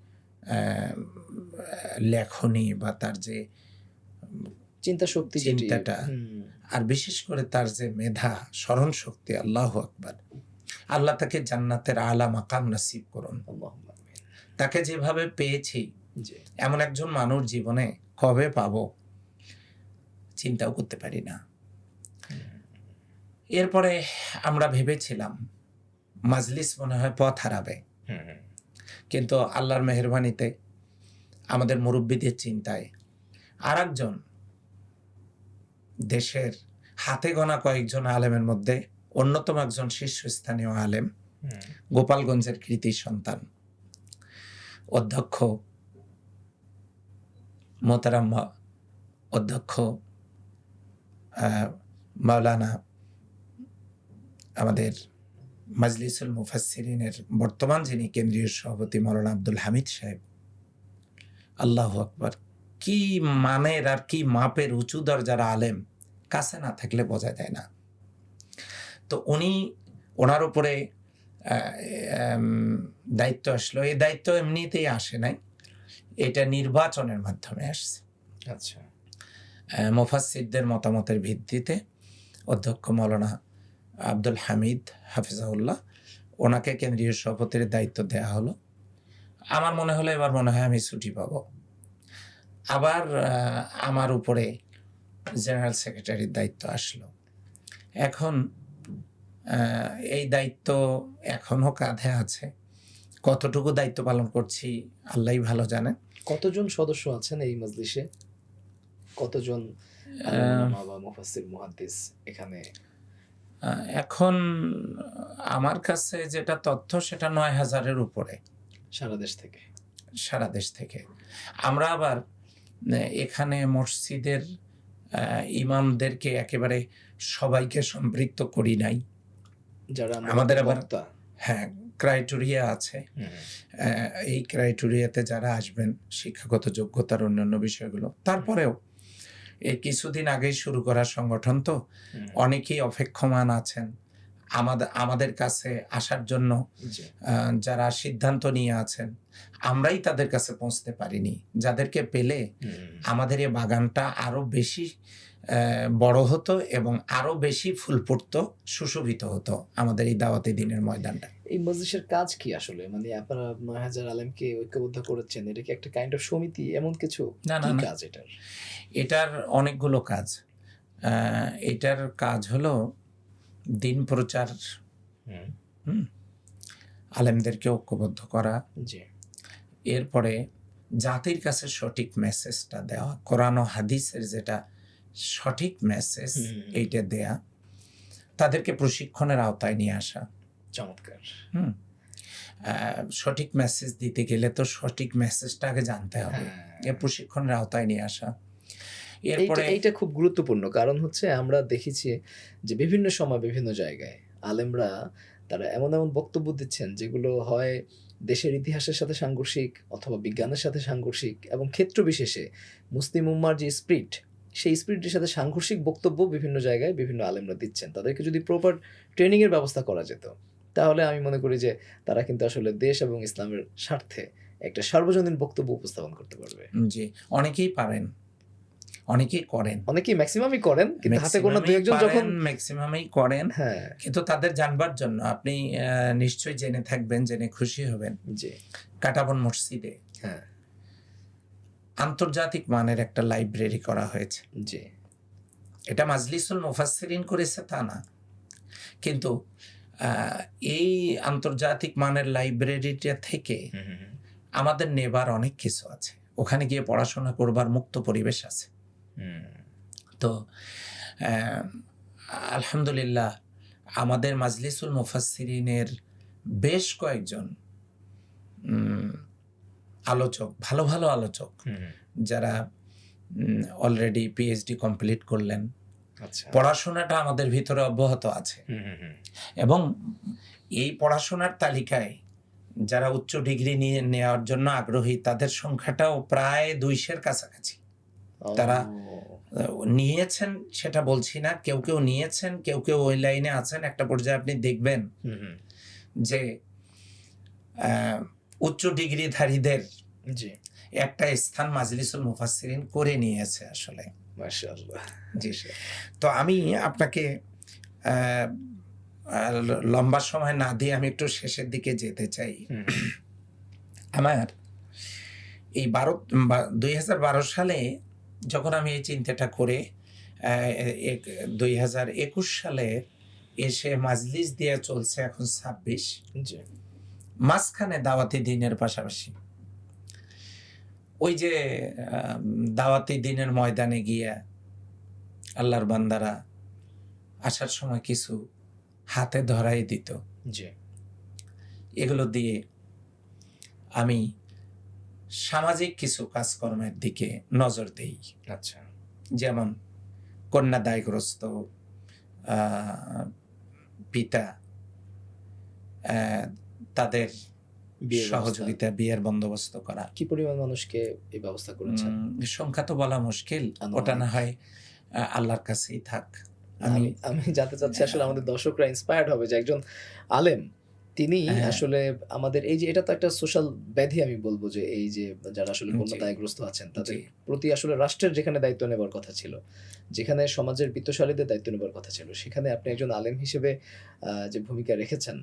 লেখনী বা তার যে চিন্তা শক্তি যেটি, চিন্তাটা, আর বিশেষ করে তার যে মেধা, স্মরণ শক্তি, আল্লাহু আকবার। আল্লাহ তাকে জান্নাতের আলা মাকাম নসিব করুন। আল্লাহুম্মা আমিন। তাকে যেভাবে পেয়েছি জি। এমন একজন মানুষ জীবনে কবে পাবো চিন্তাও করতে পারি না। এরপরে আমরা ভেবেছিলাম মাজলিস মনে হয় পথ হারাবে, কিন্তু আল্লাহর মেহেরবানিতে আমাদের মুরব্বীদের চিন্তায় আর একজন দেশের হাতে গোনা কয়েকজন আলেমের মধ্যে অন্যতম একজন শীর্ষস্থানীয় আলেম, গোপালগঞ্জের কৃতি সন্তান অধ্যক্ষ মোহতারাম অধ্যক্ষ মাওলানা আমাদের মাজলিসুল মুফাসসিরিনের বর্তমান যিনি কেন্দ্রীয় সভাপতি মাওলানা আব্দুল হামিদ সাহেব, আল্লাহু আকবার, কি মানের আর কি মাপের উঁচু দরজার আলেম, কাছে না থাকলে বোঝা যায় না। তো ওনার উপরে দায়িত্ব আসলো। এই দায়িত্ব এমনিতেই আসে নাই, এটা নির্বাচনের মাধ্যমে আসছে। আচ্ছা। মুফাসসিরদের মতামতের ভিত্তিতে অধ্যক্ষ মাওলানা আব্দুল হামিদ হাফিজাহুল্লাহ ওনাকে কেন্দ্রীয় সভাপতির দায়িত্ব দেওয়া হলো। আমার মনে হলো এবার মনে হয় আমি ছুটি পাবো। আবার আমার উপরে জেনারেল সেক্রেটারির দায়িত্ব আসলো। এখন এই দায়িত্ব এখনো কাঁধে আছে। কতটুকু দায়িত্ব পালন করছি আল্লাহই ভালো জানেন। কতজন সদস্য আছেন এই মজলিসে? কতজন আলেম-ওলামা বা মুফাসসির মুহাদ্দিস এখানে? এখন আমার কাছে যেটা তথ্য সেটা ৯,০০০-এর উপরে সারা দেশ থেকে। সারা দেশ থেকে। আমরা আবার এখানে মসজিদের ইমামদেরকে একেবারে সবাইকে সম্পৃক্ত করি নাই। যারা আমাদের আবার বক্তা। হ্যাঁ ক্রাইটেরিয়া আছে। এই ক্রাইটেরিয়াতে যারা আসবেন, শিক্ষাগত যোগ্যতার অন্যান্য বিষয়গুলো, তারপরেও এই কিছুদিন আগেই শুরু করা সংগঠন তো অনেকেই অপেক্ষমান আছেন আমাদের কাছে আসার জন্য। জি। যারা সিদ্ধান্ত নিয়ে আছেন, আমরাই তাদের কাছে পৌঁছতে পারিনি। যাদেরকে পেলে আমাদের এই বাগানটা আরো বেশি বড় হতো এবং আরো বেশি ফুল ফুটতো, সুশোভিত হতো আমাদের এই দাওয়াতি দিনের ময়দানটা। এই মজলিসের কাজ কি আসলে? মানে আপনারা ৯,০০০ আলেমকে ঐক্যবদ্ধ করেছেন, এটা কি একটা কাইন্ড অফ সমিতি এমন কিছু? না, কি না। কাজ এটার? এটার অনেকগুলো কাজ। এটার কাজ হলো দিন প্রচার, আলেমদেরকে ঐক্যবদ্ধ করা, জি। এরপরে জাতির কাছে সঠিক মেসেজটা দেওয়া, কোরআন ও হাদিসের যেটা সঠিক মেসেজ এইটা দেয়া, তাদেরকে প্রশিক্ষণের আওতায় নিয়ে আসা। চমৎকার। সঠিক মেসেজ দিতে গেলে তো সঠিক মেসেজটা আগে জানতে হবে, এ প্রশিক্ষণের আওতায় নিয়ে আসা। এরপরে এইটা খুব গুরুত্বপূর্ণ, কারণ হচ্ছে আমরা দেখেছি যে বিভিন্ন সময় বিভিন্ন জায়গায় আলেমরা তারা এমন এমন বক্তব্য দিচ্ছেন যেগুলো হয় দেশের ইতিহাসের সাথে সাংঘর্ষিক অথবা বিজ্ঞানের সাথে সাংঘর্ষিক, এবং ক্ষেত্র বিশেষে মুসলিম উম্মার যে স্পিরিট, সেই স্পিরিটের সাথে সাংঘর্ষিক বক্তব্য বিভিন্ন জায়গায় বিভিন্ন আলেমরা দিচ্ছেন। তাদেরকে যদি প্রপার ট্রেনিংয়ের ব্যবস্থা করা যেত, তাহলে আমি মনে করি যে তারা কিন্তু আসলে দেশ এবং ইসলামের স্বার্থে একটা সার্বজনীন বক্তব্য উপস্থাপন করতে পারবে। জি, অনেকেই পারেন, অনেকেই করেন, অনেকেই ম্যাক্সিমামই করেন, কিন্তু হাতে গোনা দুই একজন যখন ম্যাক্সিমামই করেন, হ্যাঁ কিন্তু তাদের জানবার জন্য আপনি নিশ্চয়ই জেনে থাকবেন, জেনে খুশি হবেন, জি কাটাবন মসজিদে হ্যাঁ আন্তর্জাতিক মানের একটা লাইব্রেরি করা হয়েছে। জি এটা মাজলিসুল মুফাসসিরিন করেছে তা না, কিন্তু এই আন্তর্জাতিক মানের লাইব্রেরিটা থেকে আমাদের নেবার অনেক কিছু আছে, ওখানে গিয়ে পড়াশোনা করবার মুক্ত পরিবেশ আছে। তো আলহামদুলিল্লাহ আমাদের মাজলিসুল মুফাসসিরিনের বেশ কয়েকজন আলোচক, ভালো ভালো আলোচক, যারা অলরেডি পিএইচডি কমপ্লিট করলেন, আচ্ছা পড়াশোনাটা আমাদের ভিতরে অব্যাহত আছে, এবং এই পড়াশোনার তালিকায় যারা উচ্চ ডিগ্রি নিয়ে নেওয়ার জন্য আগ্রহী তাদের সংখ্যাটাও প্রায় 200-এর কাছাকাছি। তারা নিয়েছেন সেটা বলছি না, কেউ কেউ নিয়েছেন, কেউ কেউ ওই লাইনে আছেন। একটা পর্যায়ে আপনি দেখবেন যে উচ্চ ডিগ্রিধারীদের জি একটা স্থান মাজলিসুল মুফাসসিরিন করে নিয়েছে আসলে। মাশাআল্লাহ। জি, তো আমি আপনাকে লম্বা সময় না দিয়ে আমি একটু শেষের দিকে যেতে চাই। আমার এই 2012 সালে যখন আমি এই চিন্তাটা করে 2021 সালে এসে মাজলিস দিয়ে চলছে এখন 26, জি মাঝখানে দাওয়াতি দিনের পাশাপাশি ওই যে দাওয়াতি দিনের ময়দানে গিয়ে আল্লাহর বান্দারা আসার সময় কিছু হাতে ধরাই দিত, জি এগুলো দিয়ে আমি সামাজিক কিছু কাজকর্মের দিকে নজর দেই। আচ্ছা যেমন কন্যা দায়গ্রস্ত পিতা, তাদের সহযোগিতা, বিয়ের বন্দোবস্ত করা। কি পরিমাণ মানুষকে এই ব্যবস্থা করেছেন? সংখ্যা তো বলা মুশকিল, ওটা না হয় আল্লাহর কাছেই থাক। আমি জানতে চাচ্ছি আসলে আমাদের দর্শকরা ইন্সপায়ার্ড হবে যে একজন আলেম তিনি আসলে আমাদের এই যে এটা তো একটা সোশ্যাল ব্যাধি আমি বলবো, যে এই যে যারা আসলে কন্যা দায়গ্রস্ত আছেন তাদের প্রতি আসলে রাষ্ট্রের যেখানে দায়িত্ব নেবার কথা ছিল, যেখানে সমাজের বিত্তশালীদের দায়িত্ব নেবার কথা ছিল, সেখানে আপনি একজন আলেম হিসেবে যে ভূমিকা রেখেছেন,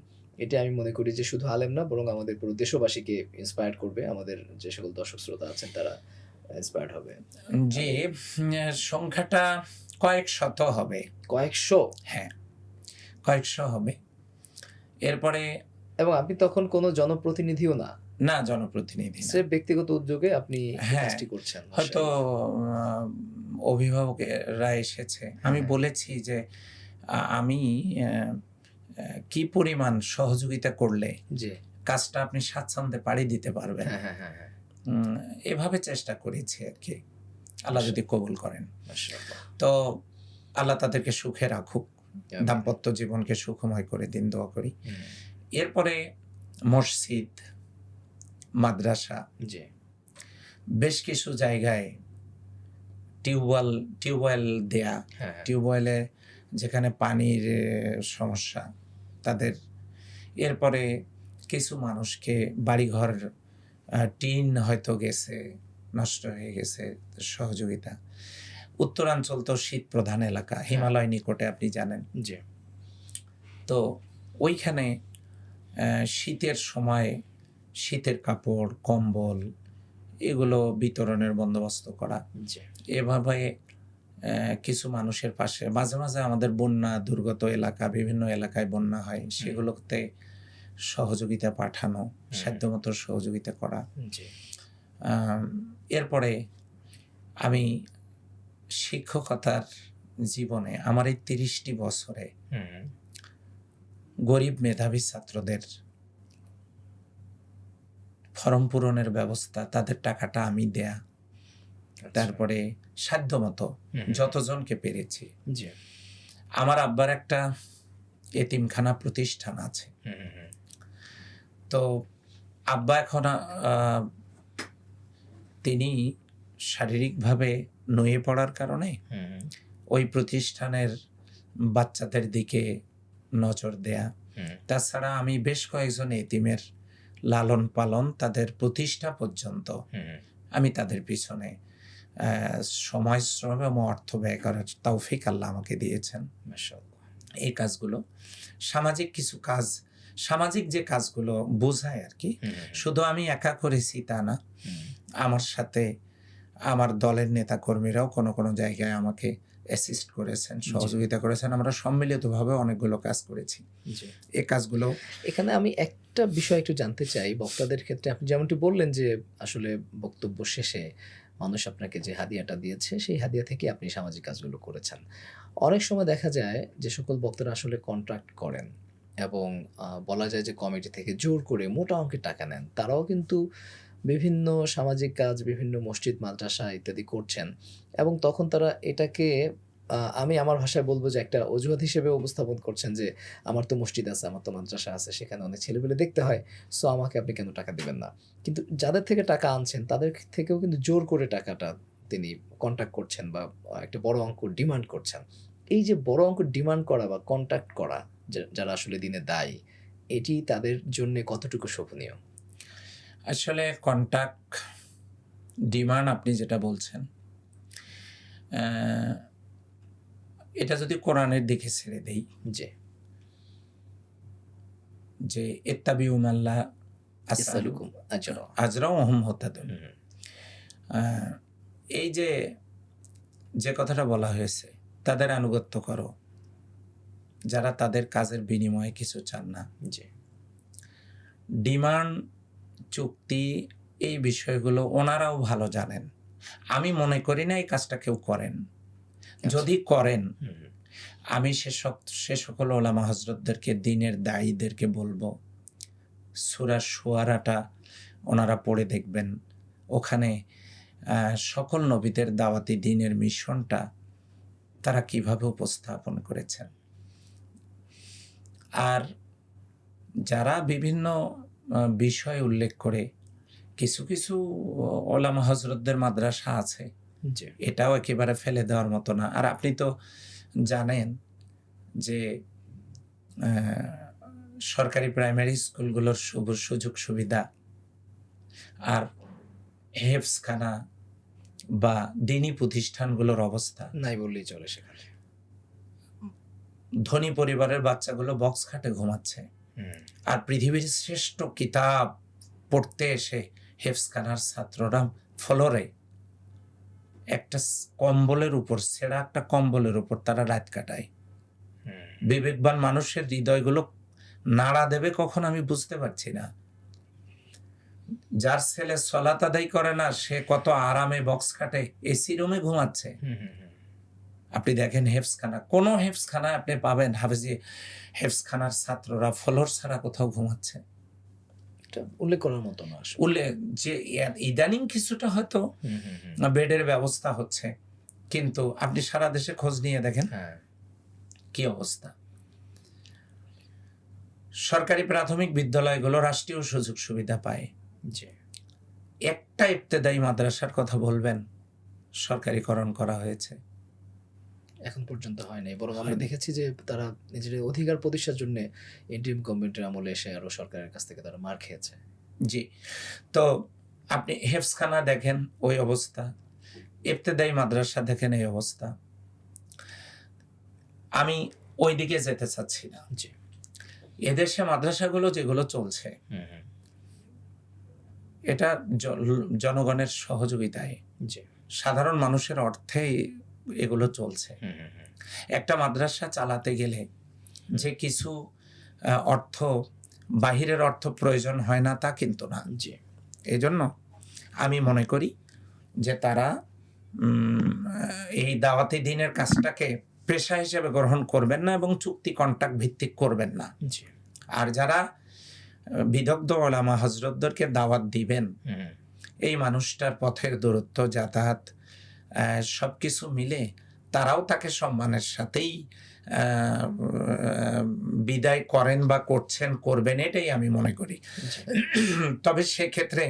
এটা আমি মনে করি যে শুধু আলেম না বরং আমাদের পুরো দেশবাসীকে ইন্সপায়ার্ড করবে। আমাদের যে সকল দর্শক শ্রোতা আছেন তারা ইন্সপায়ার্ড হবে। যে সংখ্যাটা কয়েক শত হবে, কয়েকশো, হ্যাঁ কয়েকশো হবে। এরপরে এবং আপনি তখন কোনো জনপ্রতিনিধিও না, না জনপ্রতিনিধি না, স্রেফ ব্যক্তিগত উদ্যোগে আপনি কাজটি করছেন। হয়তো অভিভাবকরা এসেছে, আমি বলেছি যে আমি কি পরিমাণ সহযোগিতা করলে জি কাজটা আপনি স্বাচ্ছন্দ্যে পাড়ি দিতে পারবেন, এভাবে চেষ্টা করেছি আর কি। আল্লাহ যদি কবুল করেন, তো আল্লাহ তাদেরকে সুখে রাখুক, দাম্পত্য জীবনকে সুখময় করে দিন, দোয়া করি। এরপরে মসজিদ, মাদ্রাসা, বেশ কিছু জায়গায় টিউবওয়েল দেয়া, টিউবওয়েলে যেখানে পানির সমস্যা তাদের। এরপরে কিছু মানুষকে বাড়িঘর, টিন হয়তো গেছে, নষ্ট হয়ে গেছে, সহযোগিতা। উত্তরাঞ্চল তো শীত প্রধান এলাকা, হিমালয় নিকটে আপনি জানেন, তো ওইখানে শীতের সময় শীতের কাপড়, কম্বল এগুলো বিতরণের বন্দোবস্ত করা। এভাবে কিছু মানুষের পাশে, মাঝে মাঝে আমাদের বন্যা দুর্গত এলাকা, বিভিন্ন এলাকায় বন্যা হয়, সেগুলোতে সহযোগিতা পাঠানো, সাধ্যমতো সহযোগিতা করা। এরপরে আমি শিক্ষকতার জীবনে আমার এই 30টি বছরে গরিব মেধাবী ছাত্রদের ফর্ম পূরণের ব্যবস্থা, তাদের টাকাটা আমি দেয়া, তারপরে সাধ্যমতো যতজনকে পেরেছি। আমার আব্বার একটা এতিমখানা প্রতিষ্ঠান আছে, তো আব্বা এখন তিনি শারীরিকভাবে নুয়ে পড়ার কারণে ওই প্রতিষ্ঠানের বাচ্চাদের দিকে নজর দেয়া। তাছাড়া আমি বেশ কয়েকজন এতিমের লালন পালন, তাদের প্রতিষ্ঠা পর্যন্ত আমি তাদের পিছনে সময়, শ্রম এবং অর্থ ব্যয় করার তৌফিক আল্লাহ আমাকে দিয়েছেন। মাশাআল্লাহ। এই কাজগুলো সামাজিক কিছু কাজ, সামাজিক যে কাজগুলো বোঝায় আর কি, শুধু আমি একা করেছি তা না, আমার সাথে আমার দলের নেতা কর্মীরাও কোনো কোনো জায়গায় আমাকে অ্যাসিস্ট করেছেন, সহযোগিতা করেছেন। আমরা সম্মিলিতভাবে অনেকগুলো কাজ করেছি। জি। এই কাজগুলো এখানে আমি একটা বিষয় একটু জানতে চাই বক্তাদের ক্ষেত্রে। আপনি যেমনটি বললেন যে আসলে বক্তব্য শেষে মানুষ আপনাকে যে হাদিয়াটা দিয়েছে সেই হাদিয়া থেকে আপনি সামাজিক কাজগুলো করেছেন। অনেক সময় দেখা যায় যে সকল বক্তারা আসলে কন্ট্রাক্ট করেন এবং বলা যায় যে কমিটি থেকে জোর করে মোটা অঙ্কের টাকা নেন। তারাও কিন্তু বিভিন্ন সামাজিক কাজ, বিভিন্ন মসজিদ, মাদ্রাসা ইত্যাদি করছেন এবং তখন তারা এটাকে আমি আমার ভাষায় বলব যে একটা অজুহাত হিসেবে উপস্থাপন করছেন যে, আমার তো মসজিদ আছে, আমার তো মাদ্রাসা আছে, সেখানে অনেক ছেলেপেলে দেখতে হয়। সো আমাকে আপনি কেন টাকা দিবেন না? কিন্তু যাদের থেকে টাকা আনছেন তাদের থেকেও কিন্তু জোর করে টাকাটা তিনি কন্ট্যাক্ট করছেন বা একটা বড় অঙ্ক ডিমান্ড করছেন। এই যে বড় অঙ্ক ডিমান্ড করা বা কন্ট্যাক্ট করা যারা আসলে দিনে দায়ী, এটি তাদের জন্যে কতটুকু শোভনীয়? আসলে কন্টাক্ট ডিমান্ড আপনি যেটা বলছেন, এটা যদি কোরআনের দিকে ছেড়ে দেই জি। যে ইত্তাবিউ মাল্লা ইসআলুকুম আজরা। আজরা ওয়া হুম মুহতাদুন, এই যে কথাটা বলা হয়েছে, তাদের আনুগত্য করো যারা তাদের কাজের বিনিময়ে কিছু চান না। জি। ডিমান্ড, চুক্তি, এই বিষয়গুলো ওনারাও ভালো জানেন। আমি মনে করি না এই কাজটা কেউ করেন। যদি করেন, আমি সে সকল ওলামা হজরতদেরকে, দিনের দায়ীদেরকে বলবো সূরা শুআরাটা ওনারা পড়ে দেখবেন। ওখানে সকল নবীদের দাওয়াতি দ্বীনের মিশনটা তারা কিভাবে উপস্থাপন করেছেন। আর যারা বিভিন্ন বিষয় উল্লেখ করে, কিছু কিছু ওলামা হজরতদের মাদ্রাসা আছে, জি। এটাও একেবারে ফেলে দেওয়ার মতো না। আর আপনি তো জানেন যে সরকারি প্রাইমারি স্কুলগুলোর সুযোগ সুবিধা আর হেফজখানা বা দিনী প্রতিষ্ঠানগুলোর অবস্থা নাই বললেই চলে সেখানে। ধনী পরিবারের বাচ্চাগুলো বক্স খাটে ঘুমাচ্ছে, আর পৃথিবীর শ্রেষ্ঠ কিতাব পড়তে এসে হেফজখানার ছাত্ররা ফ্লোরে একটা কম্বলের উপর, ছেঁড়া একটা কম্বলের উপর তারা রাত কাটায়। বিবেকবান মানুষের হৃদয়গুলো নাড়া দেবে কখন আমি বুঝতে পারছি না। যার ছেলে সলাত আদায় করে না, সে কত আরামে বক্স খাটে এসি রুমে ঘুমাচ্ছে। আপনি দেখেন হেফজখানা, কোনো হেফজখানায় আপনি পাবেন হাফেজি হেফজখানার ছাত্ররা ফ্লোর ছাড়া কোথাও ঘুমাচ্ছে। এটা উল্লেখ করার মতো না আসলে। উল্লেখ যে ইদানিং কিছুটা হয়তো বেডের ব্যবস্থা হচ্ছে, কিন্তু আপনি সারা দেশে খোঁজ নিয়ে দেখেন কি অবস্থা। সরকারি প্রাথমিক বিদ্যালয়গুলো রাষ্ট্রীয় সুযোগ সুবিধা পায়। একটা ইবতেদায়ী মাদ্রাসার কথা বলবেন সরকারিকরণ করা হয়েছে? এখন পর্যন্ত হয় নাই, বরং আমরা দেখেছি যে তারা নিজেদের অধিকার প্রতিষ্ঠার জন্য ইন্টারিম গভর্নমেন্টের আমলে এসে আরো সরকারের কাছ থেকে তারা মার খেয়েছে। জি, তো আপনি হেফজখানা দেখেন ওই অবস্থা, ইবতেদায়ী মাদ্রাসা দেখেন এই অবস্থা। আমি ওই দিকে যেতে চাচ্ছি না। জি। এদেশে মাদ্রাসাগুলো যেগুলো চলছে, এটা জনগণের সহযোগিতায়, সাধারণ মানুষের অর্থেই এগুলো চলছে। একটা মাদ্রাসা চালাতে গেলে যে কিছু অর্থ, বাহিরের অর্থ প্রয়োজন হয় না তা কিন্তু না। এই জন্য আমি মনে করি যে তারা এই দাওয়াতি দ্বীনের কাজটাকে পেশা হিসেবে গ্রহণ করবেন না এবং চুক্তি কন্ট্রাক্ট ভিত্তিক করবেন না। আর যারা বিদগ্ধ ওলামা হজরতদেরকে দাওয়াত দিবেন, এই মানুষটার পথের দূরত্ব, যাতায়াত, সবকিছু মিলে তারাও তাকে সম্মানের সাথেই বিদায় করেন বা করবেন, এটাই আমি মনে করি। তবে সেক্ষেত্রে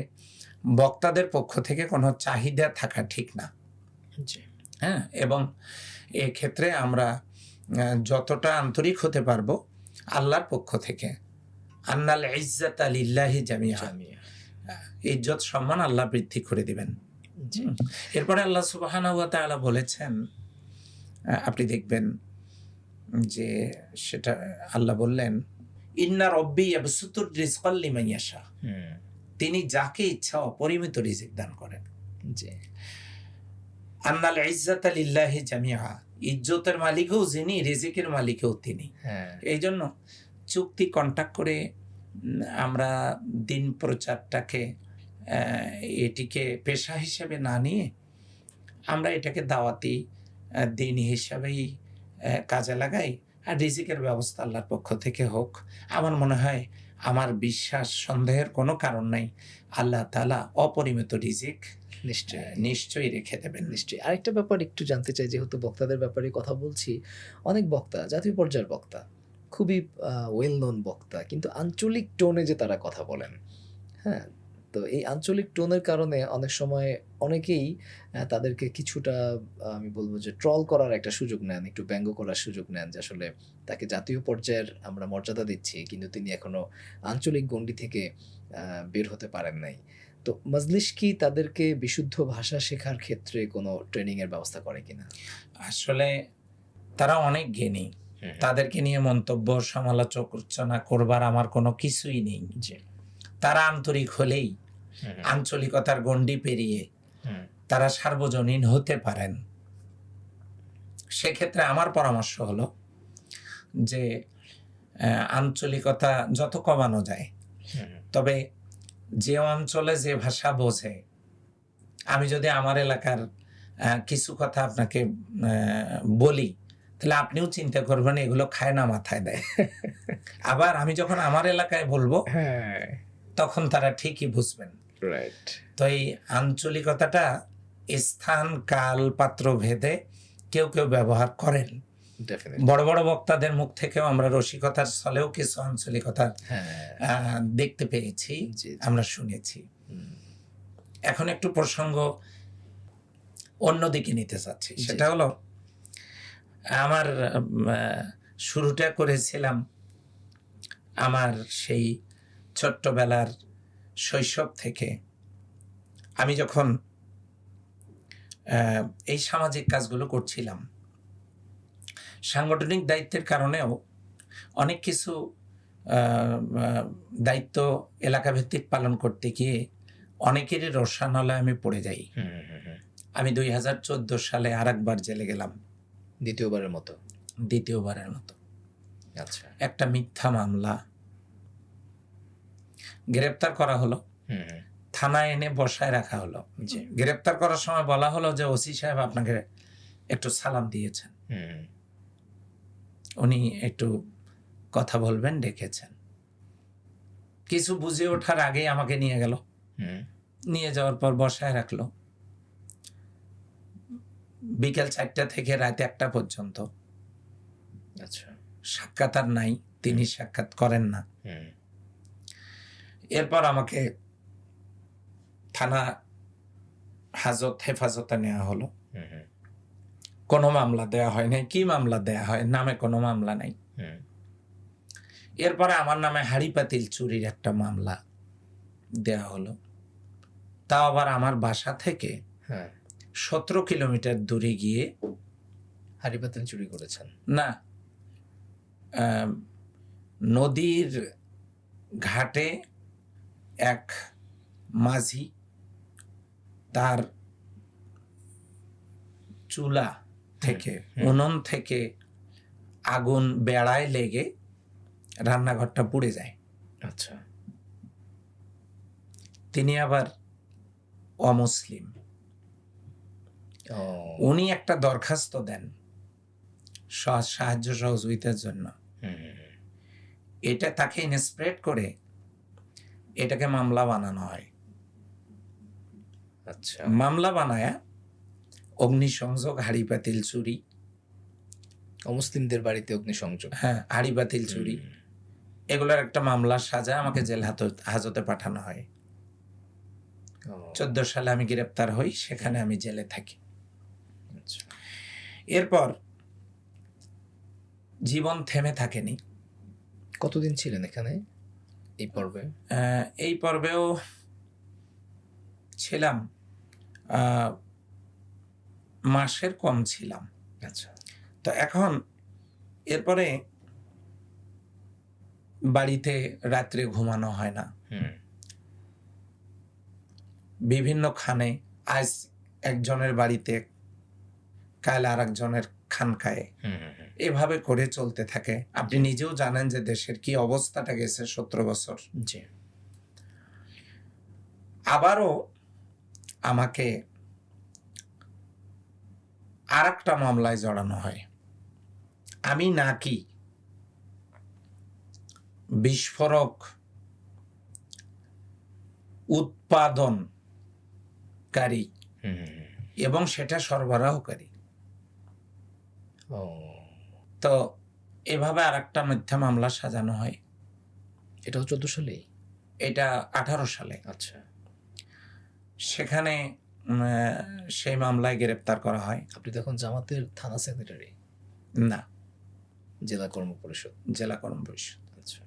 বক্তাদের পক্ষ থেকে কোনো চাহিদা থাকা ঠিক না। হ্যাঁ, এবং এক্ষেত্রে আমরা যতটা আন্তরিক হতে পারবো আল্লাহর পক্ষ থেকে আন্নাল ইজ্জাতা লিল্লাহি জামিআ, জামিয়া। ইজ্জত সম্মান আল্লাহ বৃদ্ধি করে দিবেন। জি। এরপরে আল্লাহ সুবহানাহু ওয়া তাআলা বলেছেন, আপনি দেখবেন যে সেটা আল্লাহ বললেন, ইন্না রব্বি ইয়াবসুতুর রিজকা লিমান ইয়াশা, তিনি যাকে ইচ্ছা অপরিমিত রিজিক দান করেন। জি। আন্নাল ইজ্জাতা লিল্লাহি জামিআ, ইজ্জতের মালিকও যিনি, রিজিকের মালিকও তিনি। হ্যাঁ। এই জন্য চুক্তি কন্ট্যাক্ট করে আমরা দিন প্রচারটাকে এটিকে পেশা হিসেবে না নিয়ে আমরা এটাকে দাওয়াতি দিন হিসাবেই কাজে লাগাই, আর রিজিকের ব্যবস্থা আল্লাহর পক্ষ থেকে হোক। আমার মনে হয়, আমার বিশ্বাস, সন্দেহের কোনো কারণ নাই, আল্লাহ তাআলা অপরিমিত রিজিক নিশ্চয়ই রেখে দেবেন। নিশ্চয়ই। আরেকটা ব্যাপার একটু জানতে চাই, যেহেতু বক্তাদের ব্যাপারে কথা বলছি, অনেক বক্তা জাতীয় পর্যায়ের বক্তা, খুবই ওয়েল নোন বক্তা, কিন্তু আঞ্চলিক টোনে যে তারা কথা বলেন, হ্যাঁ, তো এই আঞ্চলিক টোনের কারণে অনেক সময় অনেকেই তাদেরকে কিছুটা আমি বলবো যে ট্রল করার একটা সুযোগ নেন, একটু ব্যঙ্গ করার সুযোগ নেন, যে আসলে তাকে জাতীয় পর্যায়ের আমরা মর্যাদা দিচ্ছি কিন্তু তিনি এখনো আঞ্চলিক গণ্ডি থেকে বের হতে পারেন নাই। তো মজলিস কি তাদেরকে বিশুদ্ধ ভাষা শেখার ক্ষেত্রে কোনো ট্রেনিং এর ব্যবস্থা করে কিনা? আসলে তারা অনেক জ্ঞানী, তাদেরকে নিয়ে মন্তব্য সমালোচনা করবার আমার কোনো কিছুই নেই। তারা আন্তরিক হলেই আঞ্চলিকতার গণ্ডি পেরিয়ে তারা সার্বজনীন হতে পারেন। সেক্ষেত্রে আমার পরামর্শ হলো যে আঞ্চলিকতা যত কমানো যায়, তবে যে অঞ্চলে যে ভাষা বোঝে, আমি যদি আমার এলাকার কিছু কথা আপনাকে বলি, তাহলে আপনিও চিন্তা করবেন এগুলো খায় না মাথায় দেয়। আবার আমি যখন আমার এলাকায় বলবো, তখন তারা ঠিকই বুঝবেন। রাইট। তো এই আঞ্চলিকতাটা স্থান, কাল, পাত্র ভেদে কেউ কেউ ব্যবহার করেন। বড় বড় বক্তাদের মুখ থেকেও আমরা রসিকতার ছলেও কিছু আঞ্চলিকতা দেখতে পেয়েছি, আমরা শুনেছি। এখন একটু প্রসঙ্গ অন্যদিকে নিতে চাচ্ছি, সেটা হলো আমার শুরুটা করেছিলাম আমার সেই ছোট্টবেলার শৈশব থেকে। আমি যখন এই সামাজিক কাজগুলো করছিলাম, সাংগঠনিক দায়িত্বের কারণেও অনেক কিছু দায়িত্ব এলাকাভিত্তিক পালন করতে গিয়ে অনেকেরই রসানলে আমি পড়ে যাই। আমি 2014 সালে আরেকবার জেলে গেলাম, দ্বিতীয়বারের মতো। আচ্ছা। একটা মিথ্যা মামলা, গ্রেপ্তার করা হলো, থানায় এনে বসায় রাখা হলো। গ্রেপ্তার করার সময় বলা হলো যে ওসি সাহেব আপনাকে একটু সালাম দিয়েছেন, উনি একটু কথা বলবেন, ডেকেছেন। কিছু বুঝে ওঠার আগেই আমাকে নিয়ে গেল, নিয়ে যাওয়ার পর বসায় রাখলো বিকেল 4টা থেকে রাত 1টা পর্যন্ত। আচ্ছা। সাক্ষাৎ আর নাই, তিনি সাক্ষাৎ করেন না। এরপর আমাকে থানা হেফাজতে নেওয়া হলো। কোনো মামলা দেয়া হয় নাই। কি মামলা দেয়া হয়? নামে কোনো মামলা নাই। এরপরে আমার নামে হাড়ি পাতিল চুরির একটা মামলা দেয়া হলো, তাও আবার আমার বাসা থেকে 17 কিলোমিটার দূরে গিয়ে। হাড়ি পাতিল চুরি করেছেন? না, নদীর ঘাটে এক মাঝি তার চুলা থেকে, উনুন থেকে আগুন বেড়ায় লেগে রান্নাঘরটা পুড়ে যায়। আচ্ছা। তিনি আবার অমুসলিম। উনি একটা দরখাস্ত দেন সাহায্য সহযোগিতার জন্য। এটা তাকে ইনস্প্রেড করে এটাকে মামলা বানানো হয়। আচ্ছা। মামলা বানায়া অগ্নিসংযোগ, হাড়ি পাতিল চুরি, অমুসলিমদের বাড়িতে অগ্নিসংযোগ, হাড়ি পাতিল চুরি, এগুলোর একটা মামলা সাজা আমাকে জেল হাজতে পাঠানো হয়। 14 সালে আমি গ্রেপ্তার হই, সেখানে আমি জেলে থাকি। এরপর জীবন থেমে থাকেনি। কতদিন ছিলেন এখানে? এই পর্বে? এই পর্বেও ছিলাম, আহ, মাসের কম ছিলাম। আচ্ছা। তো এখন এরপরে বাড়িতে রাত্রে ঘুমানো হয় না, হুম। বিভিন্ন খানে, আজ একজনের বাড়িতে, কাল আর একজনের খানকায়, হুম, হুম, হুম। এভাবে করে চলতে থাকে। আপনি নিজেও জানেন যে দেশের কি অবস্থাটা গেছে 17 বছর। জি। আবারও আমাকে আর একটা মামলায় জড়ানো হয়। আমি নাকি বিস্ফোরক উৎপাদনকারী হুম, হুম, হুম। এবং সেটা সরবরাহকারী। ও, তো এভাবে আর একটা মিথ্যা মামলা সাজানো হয়। এটাও 14 সালেই? এটা 18 সালে। আচ্ছা। সেখানে সেই মামলায় গ্রেপ্তার করা হয়। আপনি তখন জামাতের থানা সেক্রেটারি? না, জেলা কর্ম পরিষদ? জেলা কর্ম পরিষদ। আচ্ছা।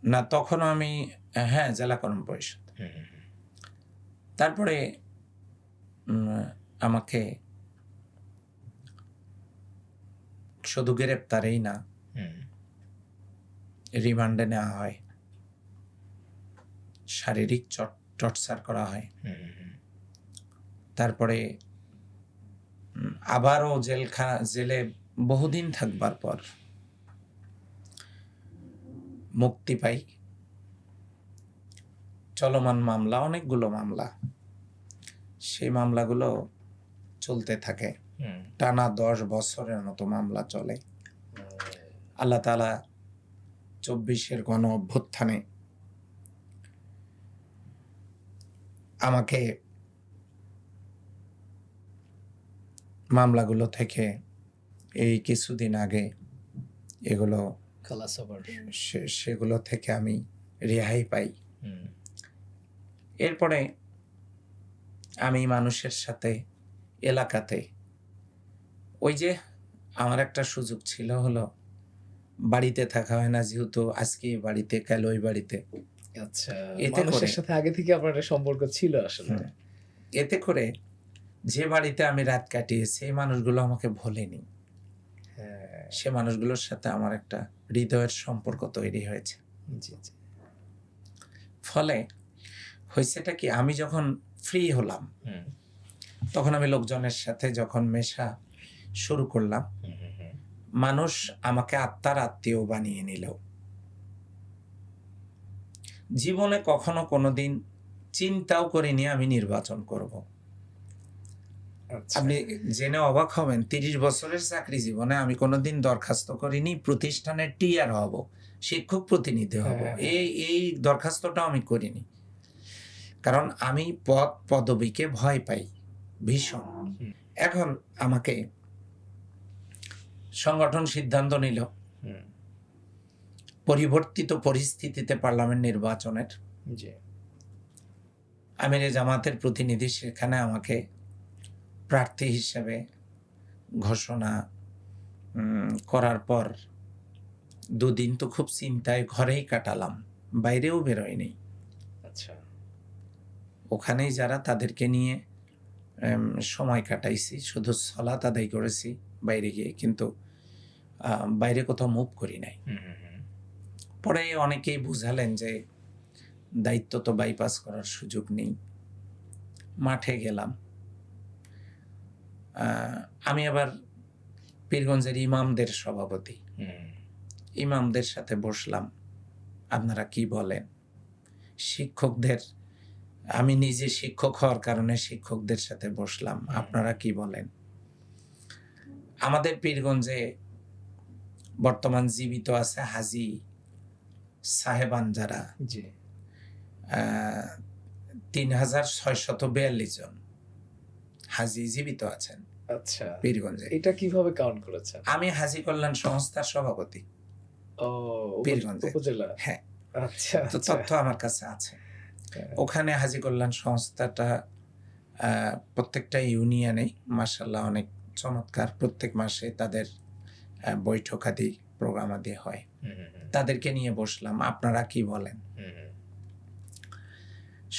না, তখন আমি, হ্যাঁ, জেলা কর্ম পরিষদ। হুম, হুম, হুম। তারপরে আমাকে শুধু গ্রেপ্তারেই না, হুম। রিমান্ডে নেওয়া হয়, শারীরিক টর্চার করা হয়। হুম, হুম, হুম। তারপরে আবারও জেলে বহুদিন থাকবার পর মুক্তি পাই। চলমান মামলা, অনেকগুলো মামলা, সেই মামলাগুলো চলতে থাকে। হুম। টানা 10 বছরের মতো মামলা চলে। আল্লাহ তাআলা 24-এর গণ অভ্যুত্থানে আমাকে মামলাগুলো থেকে এই কিছুদিন আগে এগুলো খালাস হবার? সেগুলো থেকে আমি রেহাই পাই। হুম। এরপরে আমি মানুষের সাথে, এলাকাতে, ওই যে আমার একটা সুযোগ ছিল, হলো বাড়িতে থাকা হয় না, যেহেতু আজকে এই বাড়িতে, কাল ওই বাড়িতে। আচ্ছা, এতে মানুষের করে সাথে আগে থেকে আপনার একটা সম্পর্ক ছিল আসলে? এতে করে যে বাড়িতে আমি রাত কাটিয়েছি, সেই মানুষগুলো আমাকে ভোলেনি। হ্যাঁ। সে মানুষগুলোর সাথে আমার একটা হৃদয়ের সম্পর্ক তৈরি হয়েছে। জি, জি। ফলে হয়েছেটা কি, আমি যখন ফ্রি হলাম, হুম, তখন আমি লোকজনের সাথে যখন মেশা শুরু করলাম, হুম, হুম, হুম। মানুষ আমাকে আত্মার আত্মীয় বানিয়ে নিল। জীবনে কখনো কোনোদিন চিন্তাও করিনি আমি নির্বাচন করব। আচ্ছা। আপনি জেনে অবাক হবেন, 30 বছরের চাকরি জীবনে আমি কোনোদিন দরখাস্ত করিনি প্রতিষ্ঠানের টিআর হব, শিক্ষক প্রতিনিধি হব। হ্যাঁ, হ্যাঁ। এই দরখাস্তটাও আমি করিনি। কারণ আমি পদ পদবীকে ভয় পাই ভীষণ। হুম। এখন আমাকে সংগঠন সিদ্ধান্ত নিল হুম। পরিবর্তিত পরিস্থিতিতে পার্লামেন্ট নির্বাচনের জি। আমিরে জামাতের প্রতিনিধি, সেখানে আমাকে প্রার্থী হিসেবে ঘোষণা করার পর 2 দিন তো খুব চিন্তায় ঘরেই কাটালাম, বাইরেও বেরোয়নি। আচ্ছা। ওখানেই যারা, তাদেরকে নিয়ে সময় কাটাইছি, শুধু সালাত আদায় করেছি বাইরে গিয়ে, কিন্তু বাইরে কোথাও মুভ করি নাই। হুম, হুম, হুম। পরে অনেকেই বুঝালেন যে দায়িত্ব তো বাইপাস করার সুযোগ নেই। মাঠে গেলাম। আমি আবার পীরগঞ্জের ইমামদের সভাপতি, হুম। ইমামদের সাথে বসলাম, আপনারা কি বলেন? শিক্ষকদের, আমি নিজে শিক্ষক হওয়ার কারণে শিক্ষকদের সাথে বসলাম, আপনারা কি বলেন? আমাদের পীরগঞ্জে বর্তমান জীবিত আছে হাজী সাহেবান যারা, জি। 3642 জন হাজী জীবিত আছেন আচ্ছা, পীরগঞ্জে। এটা কিভাবে কাউন্ট করেছেন? আমি হাজী কল্যাণ সংস্থার সভাপতি ও, পীরগঞ্জে। উপজেলা? হ্যাঁ, আচ্ছা, তো আচ্ছা। তথ্য আমার কাছে আছে। হ্যাঁ। ওখানে হাজী কল্যাণ সংস্থাটা প্রত্যেকটা ইউনিয়নে মাশাআল্লাহ অনেক চমৎকার, প্রত্যেক মাসে তাদের বৈঠক আদি প্রোগ্রামাদি হয়, হুম, হুম, হুম, তাদেরকে নিয়ে বসলাম, আপনারা কি বলেন? হুম, হুম।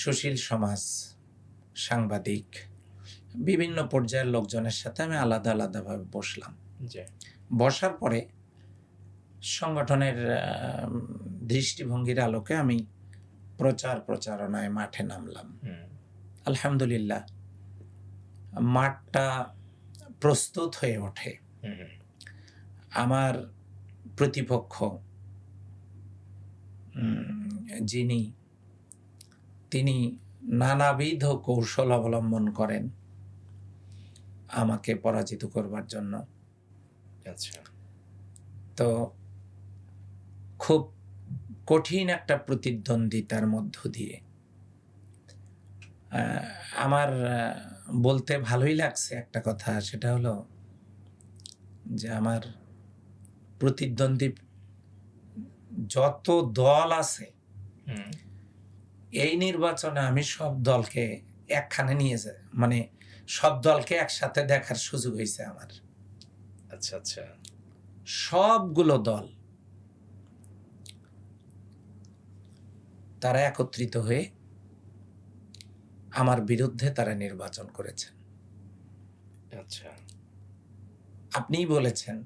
সুশীল সমাজ, সাংবাদিক, বিভিন্ন পর্যায়ের লোকজনের সাথে আমি আলাদা আলাদাভাবে বসলাম। জি। বসার পরে সংগঠনের দৃষ্টিভঙ্গির আলোকে আমি প্রচারণায় মাঠে নামলাম। হুম, আলহামদুলিল্লাহ মাঠটা প্রস্তুত হয়ে ওঠে। হুম, হুম। আমার প্রতিপক্ষ যিনি, তিনি নানাবিধ কৌশল অবলম্বন করেন আমাকে পরাজিত করবার জন্য। আচ্ছা। তো খুব কঠিন একটা প্রতিদ্বন্দ্বিতার মধ্য দিয়ে আমার বলতে ভালোই লাগছে একটা কথা, সেটা হলো যে আমার প্রতিদ্বন্দ্বী যত দল আছে হুম। এই নির্বাচনে আমি সব দলকে একখানে নিয়ে যাই, মানে সব দলকে একসাথে দেখার সুযোগ হয়েছে আমার। আচ্ছা, আচ্ছা। সবগুলো দল তারা একত্রিত হয়ে আমার বিরুদ্ধে তারা নির্বাচন করেছেন। আচ্ছা। আপনিই বলেছেন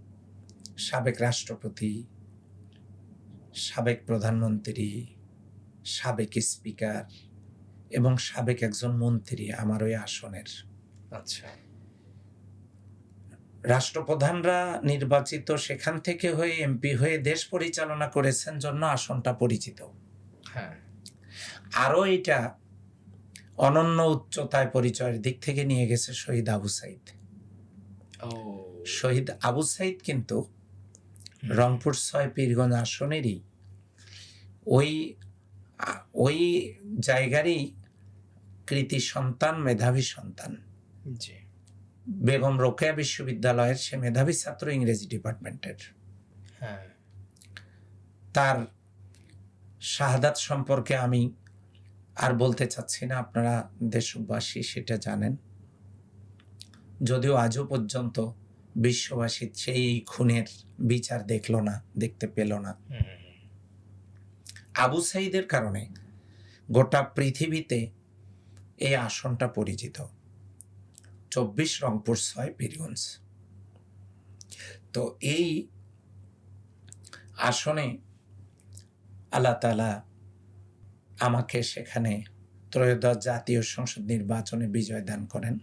সাবেক রাষ্ট্রপতি, সাবেক প্রধানমন্ত্রী, সাবেক স্পিকার এবং সাবেক একজন মন্ত্রী আমার ওই আসনের। আচ্ছা। রাষ্ট্রপ্রধানরা নির্বাচিত সেখান থেকে হয়ে এমপি হয়ে দেশ পরিচালনা করেছেন জন্য আসনটা পরিচিত। হ্যাঁ। আরও এটা অনন্য উচ্চতায় পরিচয়ের দিক থেকে নিয়ে গেছে শহীদ আবু সাইদ। ও। শহীদ আবু সাইদ কিন্তু রংপুর ৬ পীরগঞ্জ আসনেরই ওই জায়গারই কৃতি সন্তান, মেধাবী সন্তান। জি। বেগম রোকেয়া বিশ্ববিদ্যালয়ের সে মেধাবী ছাত্র, ইংরেজি ডিপার্টমেন্টের। হ্যাঁ। তার শাহাদাত সম্পর্কে আমি আর বলতে চাচ্ছি না, আপনারা দেশবাসী সেটা জানেন। যদিও আজও পর্যন্ত বিশ্ববাসী সেই খুনের বিচার দেখল না, দেখতে পেল না। আবু সাইদের কারণে গোটা পৃথিবীতে এই আসনটা পরিচিত। ২৪ রংপুর ৬ পীরগঞ্জ। তো এই আসনে আল্লাহ তাআলা আমাকে সেখানে ত্রয়োদশ জাতীয় সংসদ নির্বাচনে বিজয় দান করেন।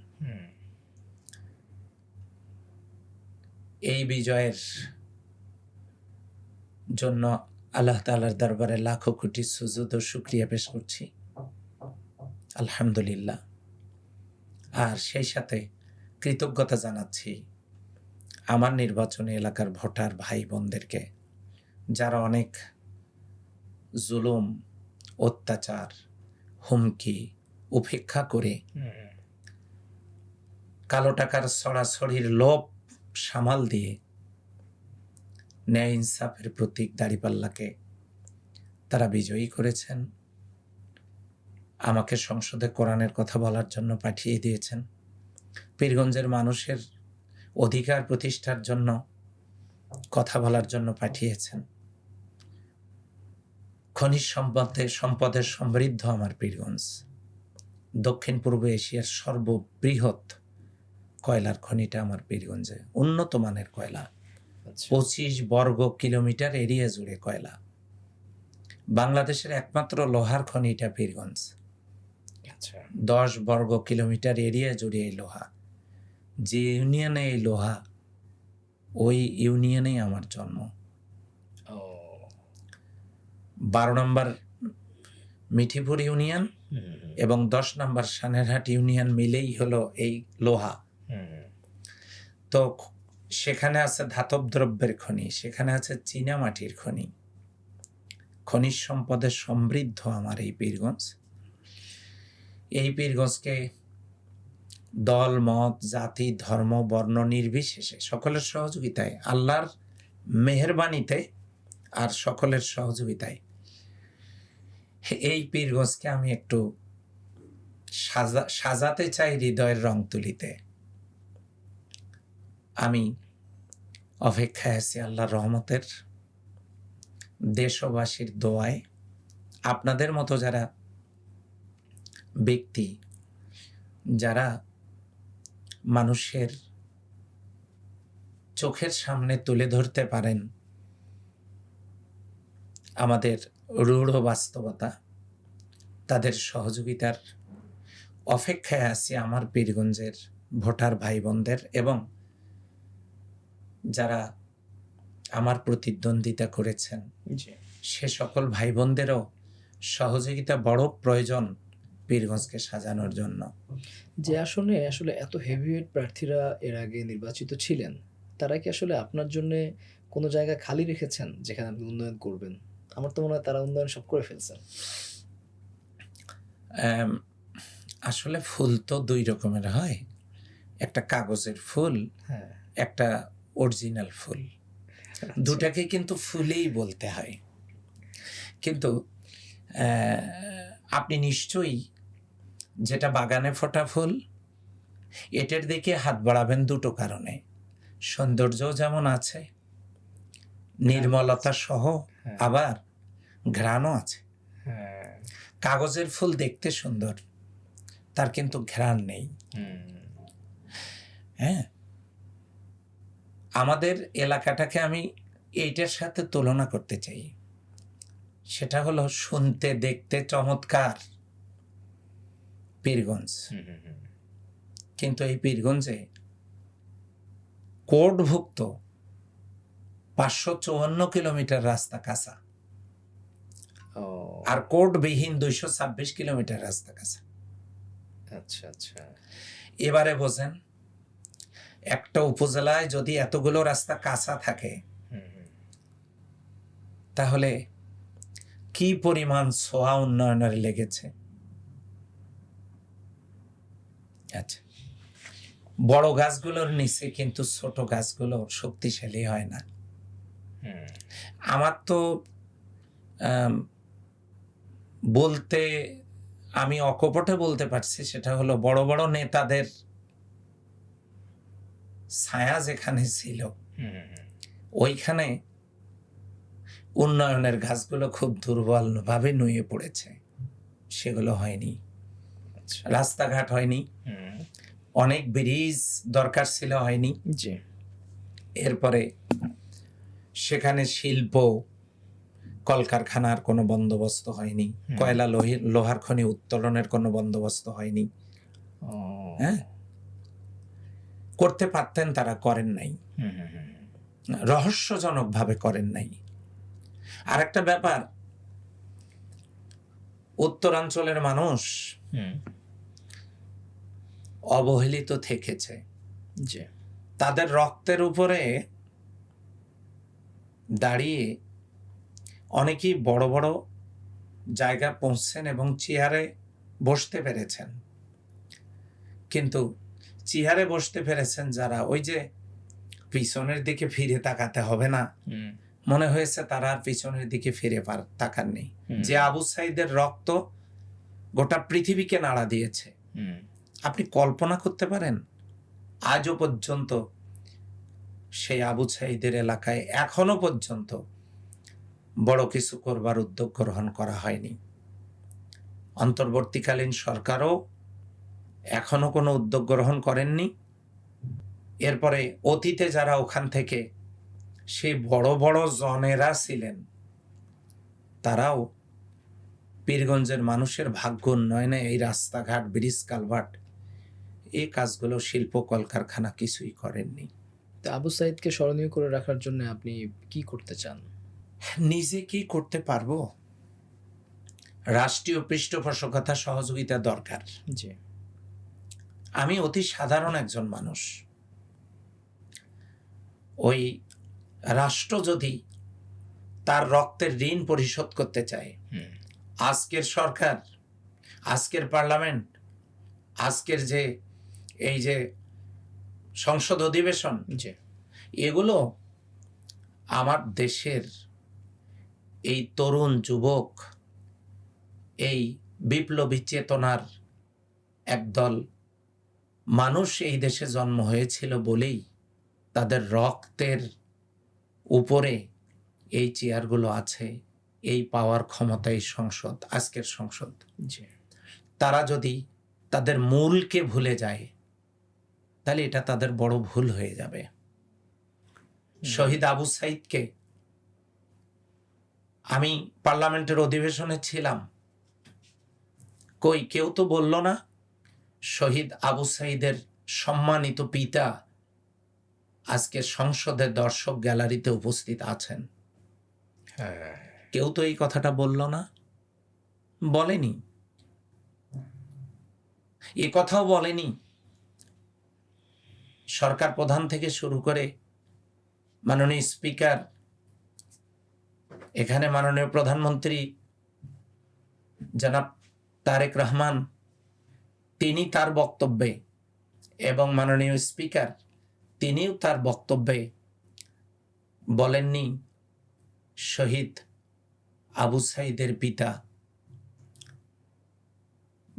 এই বিজয়ের জন্য আল্লাহ তাআলার দরবারে লাখো কোটি সুজুদ ও শুকরিয়া পেশ করছি, আলহামদুলিল্লাহ। আর সেই সাথে কৃতজ্ঞতা জানাচ্ছি আমার নির্বাচনী এলাকার ভোটার ভাই বোনদেরকে, যারা অনেক জুলুম, অত্যাচার, হুমকি উপেক্ষা করে কালো টাকার ছড়াছড়ির লোভ সামাল দিয়ে ন্যায় ইনসাফের প্রতীক দাঁড়িপাল্লাকে তারা বিজয়ী করেছেন। আমাকে সংসদে কোরআনের কথা বলার জন্য পাঠিয়ে দিয়েছেন। পীরগঞ্জের মানুষের অধিকার প্রতিষ্ঠার জন্য কথা বলার জন্য পাঠিয়েছেন। খনিজ সম্পদের সমৃদ্ধ আমার পীরগঞ্জ। দক্ষিণ পূর্ব এশিয়ার সর্ববৃহৎ কয়লার খনিটা আমার পীরগঞ্জে, উন্নত মানের কয়লা। 25 বর্গ কিলোমিটার এরিয়া জুড়ে কয়লা। বাংলাদেশের একমাত্র লোহার খনিটা পীরগঞ্জ। 10 বর্গ কিলোমিটার এরিয়া জুড়ে এই লোহা। যে ইউনিয়নে এই লোহা, ওই ইউনিয়নেই আমার জন্ম। 12 নম্বর মিঠিপুর ইউনিয়ন এবং 10 নম্বর সানেরহাট ইউনিয়ন মিলেই হলো এই লোহা। তো সেখানে আছে ধাতব দ্রব্যের খনি, সেখানে আছে চীনামাটির খনি। খনিজ সম্পদে সমৃদ্ধ আমার এই পীরগঞ্জ। এই পীরগঞ্জকে দল, মত, জাতি, ধর্ম, বর্ণ নির্বিশেষে সকলের সহযোগিতায়, আল্লাহর মেহেরবানিতে আর সকলের সহযোগিতায় এই পীরগঞ্জকে আমি একটু সাজাতে চাই হৃদয়ের রং তুলিতে। আমি অপেক্ষায় আছি আল্লাহর রহমতের, দেশবাসীর দোয়ায়, আপনাদের মতো যারা ব্যক্তি যারা মানুষের চোখের সামনে তুলে ধরতে পারেন আমাদের রূঢ় বাস্তবতা, তাদের সহযোগিতার অপেক্ষায় আছি আমার পীরগঞ্জের ভোটার ভাই বোনদের, এবং যারা আমার প্রতিদ্বন্দ্বিতা করেছেন জি। সে সকল ভাই বোনদেরও সহযোগিতা বড় প্রয়োজন পীরগঞ্জকে সাজানোর জন্য। যে আসনে আসলে এত হেভিওয়েট প্রার্থীরা এর আগে নির্বাচিত ছিলেন, তারা কি আসলে আপনার জন্য কোনো জায়গা খালি রেখেছেন যেখানে আপনি উন্নয়ন করবেন? আমার তো মনে হয় তারা উন্নয়ন সব করে ফেলছেন। আসলে ফুল তো দুই রকমের হয়, একটা কাগজের ফুল, হ্যাঁ। একটা অরিজিনাল ফুল। দুটাকে কিন্তু ফুলেই বলতে হয়। কিন্তু আপনি নিশ্চয়ই যেটা বাগানে ফোটা ফুল, এটার দিকে হাত বাড়াবেন দুটো কারণে, সৌন্দর্য যেমন আছে, নির্মলতা সহ, হ্যাঁ। আবার ঘ্রাণও আছে। হ্যাঁ। কাগজের ফুল দেখতে সুন্দর, তার কিন্তু ঘ্রাণ নেই। হ্যাঁ, আমাদের এলাকাটাকে আমি এইটার সাথে তুলনা করতে চাই। সেটা হলো শুনতে দেখতে চমৎকার পীরগঞ্জ, কিন্তু এই পীরগঞ্জে কোর্টভুক্ত 554 কিলোমিটার রাস্তা কাঁচা, আর কোর্টবিহীন 226 কিলোমিটার রাস্তা কাঁচা। আচ্ছা আচ্ছা। এবারে বোঝেন, একটা উপজেলায় যদি এতগুলো রাস্তা কাঁচা থাকে তাহলে কি পরিমাণ ছোঁয়া উন্নয়নের লেগেছে। আচ্ছা, বড় গাছগুলোর নিচে কিন্তু ছোট গাছগুলো শক্তিশালী হয় না। আমার তো বলতে, আমি অকপটে বলতে পারছি, সেটা হলো বড় বড় নেতাদের ছায়া যেখানে ছিল ওইখানে উন্নয়নের গাছগুলো খুব দুর্বল ভাবে নুয়ে পড়েছে, সেগুলো হয়নি। রাস্তাঘাট হয়নি, অনেক ব্রিজ দরকার ছিল, হয়নি। জি। এরপরে সেখানে শিল্প কলকারখানার কোনো বন্দোবস্ত হয়নি, কয়লা লোহার খনি উত্তোলনের কোনো বন্দোবস্ত হয়নি। হ্যাঁ, করতে পারতেন, তারা করেন নাই, রহস্যজনক ভাবে করেন নাই। আর একটা ব্যাপার, উত্তরাঞ্চলের মানুষ অবহেলিত থেকেছে। তাদের রক্তের উপরে দাঁড়িয়ে অনেকেই বড় বড় জায়গা পৌঁছছেন এবং চেয়ারে বসতে পেরেছেন, কিন্তু চেয়ারে বসতে পেরেছেন যারা, ওই যে পিছনের দিকে ফিরে তাকাতে হবে না, মনে হয়েছে তারা আর পিছনের দিকে ফিরে তাকাননি। যে আবু সাইদের রক্ত গোটা পৃথিবীকে নাড়া দিয়েছে, আপনি কল্পনা করতে পারেন? আজও পর্যন্ত সেই আবু সাইদের এলাকায় এখনো পর্যন্ত বড় কিছু করবার উদ্যোগ গ্রহণ করা হয়নি। অন্তর্বর্তীকালীন সরকারও এখনো কোনো উদ্যোগ গ্রহণ করেননি। এরপরে অতীতে যারা ওখান থেকে সেই বড় বড় জনেরা ছিলেন, তারাও পীরগঞ্জের মানুষের ভাগ্য উন্নয়নে এই রাস্তাঘাট, ব্রিজ, কালভার্ট, এই কাজগুলো, শিল্প কলকারখানা কিছুই করেননি। আবু সাইদকে স্মরণীয় করে রাখার জন্য আপনি কি করতে চান? নিজে কি করতে পারবো? রাষ্ট্রীয় পৃষ্ঠপোষকতা, সহযোগিতা দরকার। জি। আমি অতি সাধারণ একজন মানুষ। ওই রাষ্ট্র যদি তার রক্তের ঋণ পরিশোধ করতে চায়, আজকের সরকার, আজকের পার্লামেন্ট, আজকের যে এই যে সংসদ অধিবেশন, এগুলো আমার দেশের এই তরুণ যুবক, এই বিপ্লবী চেতনার একদল মানুষ এই দেশে জন্ম হয়েছিল বলেই তাদের রক্তের উপরে এই চেয়ারগুলো আছে, এই পাওয়ার ক্ষমতা এই সংসদ, আজকের সংসদ, জি তারা যদি তাদের মূলকে ভুলে যায় তাহলে এটা তাদের বড় ভুল হয়ে যাবে। শহীদ আবু সাইদকে আমি পার্লামেন্টের অধিবেশনে ছিলাম, কই কেউ তো বলল না শহীদ আবু সাইদের সম্মানিত পিতা আজকে সংসদের দর্শক গ্যালারিতে উপস্থিত আছেন। হ্যাঁ কেউ তো এই কথাটা বলল না, বলেনি। এ কথাও বলেনি সরকার প্রধান থেকে শুরু করে মাননীয় স্পিকার, এখানে মাননীয় প্রধানমন্ত্রী জনাব তারেক রহমান, তিনি তার বক্তব্যে, এবং মাননীয় স্পিকার তিনিও তার বক্তব্যে বলেননি শহীদ আবু সাইদের পিতা,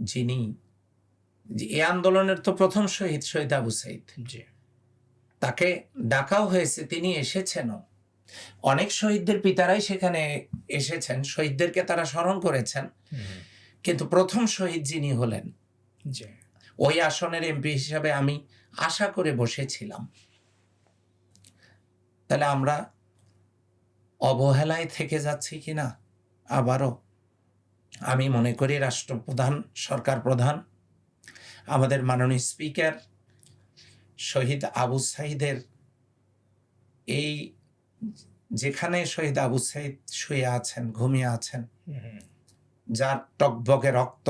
যিনি এই আন্দোলনের তো প্রথম শহীদ, শহীদ আবু সাইদ, জি তাকে ডাকাও হয়েছে, তিনি এসেছেনও। অনেক শহীদদের পিতারাই সেখানে এসেছেন, শহীদদেরকে তারা স্মরণ করেছেন, কিন্তু প্রথম শহীদ যিনি হলেন, জি ওই আসনের এমপি হিসাবে আমি আশা করে বসেছিলাম। তাহলে আমরা অবহেলায় থেকে যাচ্ছি কিনা আবারও? আমি মনে করি রাষ্ট্রপ্রধান, সরকার প্রধান, আমাদের মাননীয় স্পিকার শহীদ আবু সাইদের এই, যেখানে শহীদ আবু সাইদ শুয়ে আছেন, ঘুমিয়ে আছেন, যার টকবকে রক্ত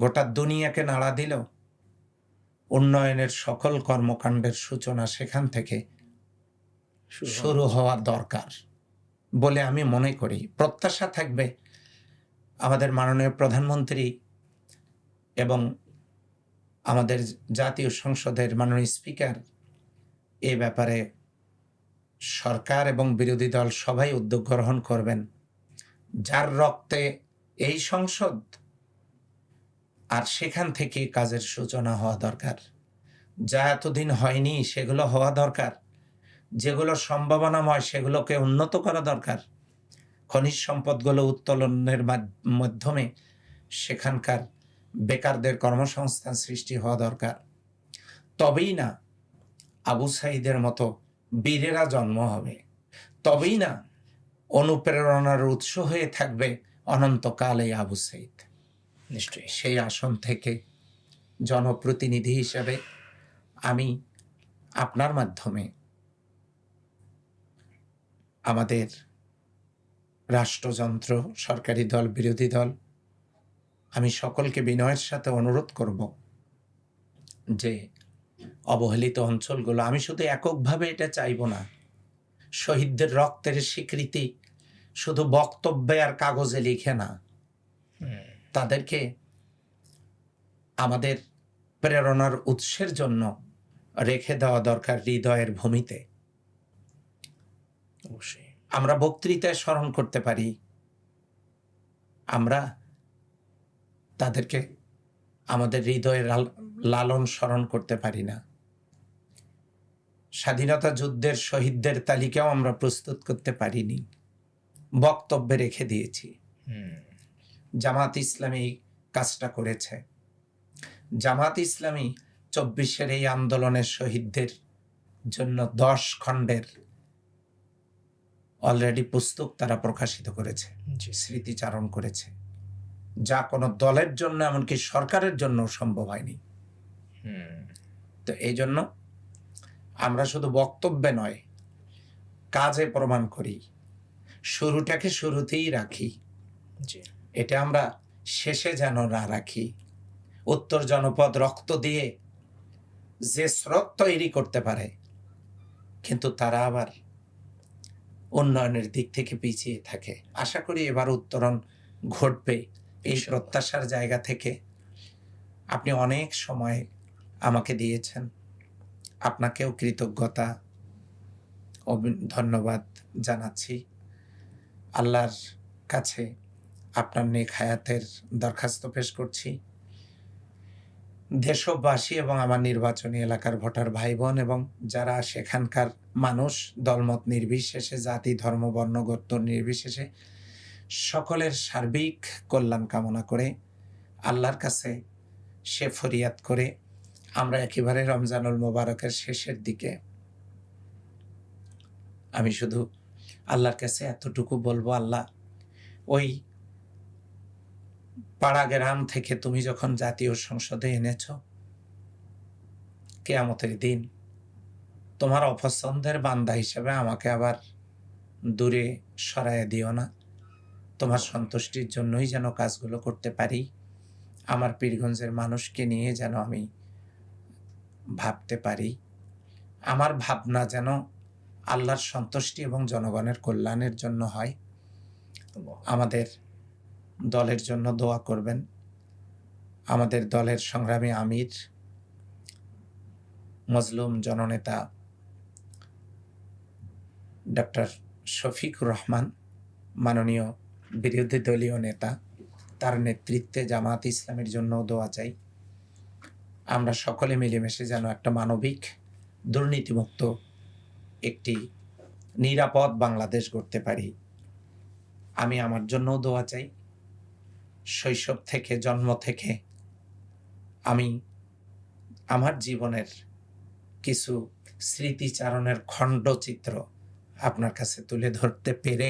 গোটা দুনিয়াকে নাড়া দিল, উন্নয়নের সকল কর্মকাণ্ডের সূচনা সেখান থেকে শুরু হওয়া দরকার বলে আমি মনে করি। প্রত্যাশা থাকবে আমাদের মাননীয় প্রধানমন্ত্রী এবং আমাদের জাতীয় সংসদের মাননীয় স্পিকার এ ব্যাপারে সরকার এবং বিরোধী দল সবাই উদ্যোগ গ্রহণ করবেন। যার রক্তে এই সংসদ, আর সেখান থেকে কাজের সূচনা হওয়া দরকার। যা এতদিন হয়নি সেগুলো হওয়া দরকার, যেগুলো সম্ভাবনাময় সেগুলোকে উন্নত করা দরকার। খনিজ সম্পদগুলো উত্তোলনের মাধ্যমে সেখানকার বেকারদের কর্মসংস্থান সৃষ্টি হওয়া দরকার। তবেই না আবু সাইদের মতো বীরেরা জন্ম হবে, তবেই না অনুপ্রেরণার উৎস হয়ে থাকবে অনন্তকাল এই আবু সাইদ। নিশ্চয়ই সেই আসন থেকে জনপ্রতিনিধি হিসেবে আমি আপনার মাধ্যমে আমাদের রাষ্ট্রযন্ত্র, সরকারি দল, বিরোধী দল, আমি সকলকে বিনয়ের সাথে অনুরোধ করব যে অবহেলিত অঞ্চলগুলো, আমি শুধু এককভাবে এটা চাইব না, শহীদদের রক্তের স্বীকৃতি শুধু বক্তব্যে আর কাগজে লিখে না, তাদেরকে আমাদের প্রেরণার উৎসের জন্য রেখে দেওয়া দরকার হৃদয়ের ভূমিতে। অবশ্যই আমরা বক্তৃতায় স্মরণ করতে পারি, আমরা তাদেরকে আমাদের হৃদয়ের লালন স্মরণ করতে পারি না। স্বাধীনতা যুদ্ধের শহীদদের তালিকাও আমরা প্রস্তুত করতে পারিনি, বক্তব্যে রেখে দিয়েছি। জামাত ইসলামী কাজটা করেছে। জামাত ইসলামী 24-এর এই আন্দোলনের শহীদদের জন্য 10 খণ্ডের অলরেডি পুস্তক তারা প্রকাশিত করেছে, স্মৃতিচারণ করেছে, যা কোনো দলের জন্য, এমনকি সরকারের জন্য সম্ভব হয়নি। তো এই জন্য আমরা শুধু বক্তব্যে নয়, কাজে প্রমাণ করি, শুরুটাকে শুরুতেই রাখি, এটা আমরা শেষে যেন না রাখি। উত্তর জনপদ রক্ত দিয়ে যে স্রোত তৈরি করতে পারে, কিন্তু তারা আবার উন্নয়নের দিক থেকে পিছিয়ে থাকে। আশা করি এবার উত্তরণ ঘটবে এই প্রত্যাশার জায়গা থেকে। আপনি অনেক সময় আমাকে দিয়েছেন, আপনাকেও কৃতজ্ঞতা ও ধন্যবাদ জানাচ্ছি। আল্লাহর কাছে আপনার নেক হায়াতের দরখাস্ত পেশ করছি। দেশবাসী এবং আমার নির্বাচনী এলাকার ভোটার ভাই বোন এবং যারা সেখানকার মানুষ দলমত নির্বিশেষে, জাতি, ধর্ম, বর্ণ, গোত্র নির্বিশেষে সকলের সার্বিক কল্যাণ কামনা করে আল্লাহর কাছে সে ফরিয়াদ করে আমরা একেবারে রমজানুল মোবারকের শেষের দিকে আমি শুধু আল্লাহর কাছে এতটুকু বলবো, আল্লাহ ওই পাড়া গ্রাম থেকে তুমি যখন জাতীয় সংসদে এনেছ, কিয়ামতের দিন তোমার অপছন্দের বান্দা হিসেবে আমাকে আবার দূরে সরাইয়া দিও না। তোমার সন্তুষ্টির জন্যই যেন কাজগুলো করতে পারি। আমার পীরগঞ্জের মানুষকে নিয়ে যেন আমি ভাবতে পারি। আমার ভাবনা যেন আল্লাহর সন্তুষ্টি এবং জনগণের কল্যাণের জন্য হয়। আমাদের দলের জন্য দোয়া করবেন। আমাদের দলের সংগ্রামী আমির, মজলুম জননেতা ডক্টর শফিকুর রহমান, মাননীয় বিরোধী দলীয় নেতা, তার নেতৃত্বে জামাত ইসলামের জন্য দোয়া চাই। আমরা সকলে মিলেমিশে যেন একটা মানবিক, দুর্নীতিমুক্ত, একটি নিরাপদ বাংলাদেশ গড়তে পারি। আমি আমার জন্যও দোয়া চাই। শৈশব থেকে, জন্ম থেকে আমি আমার জীবনের কিছু স্মৃতিচারণের খণ্ডচিত্র আপনার কাছে তুলে ধরতে পেরে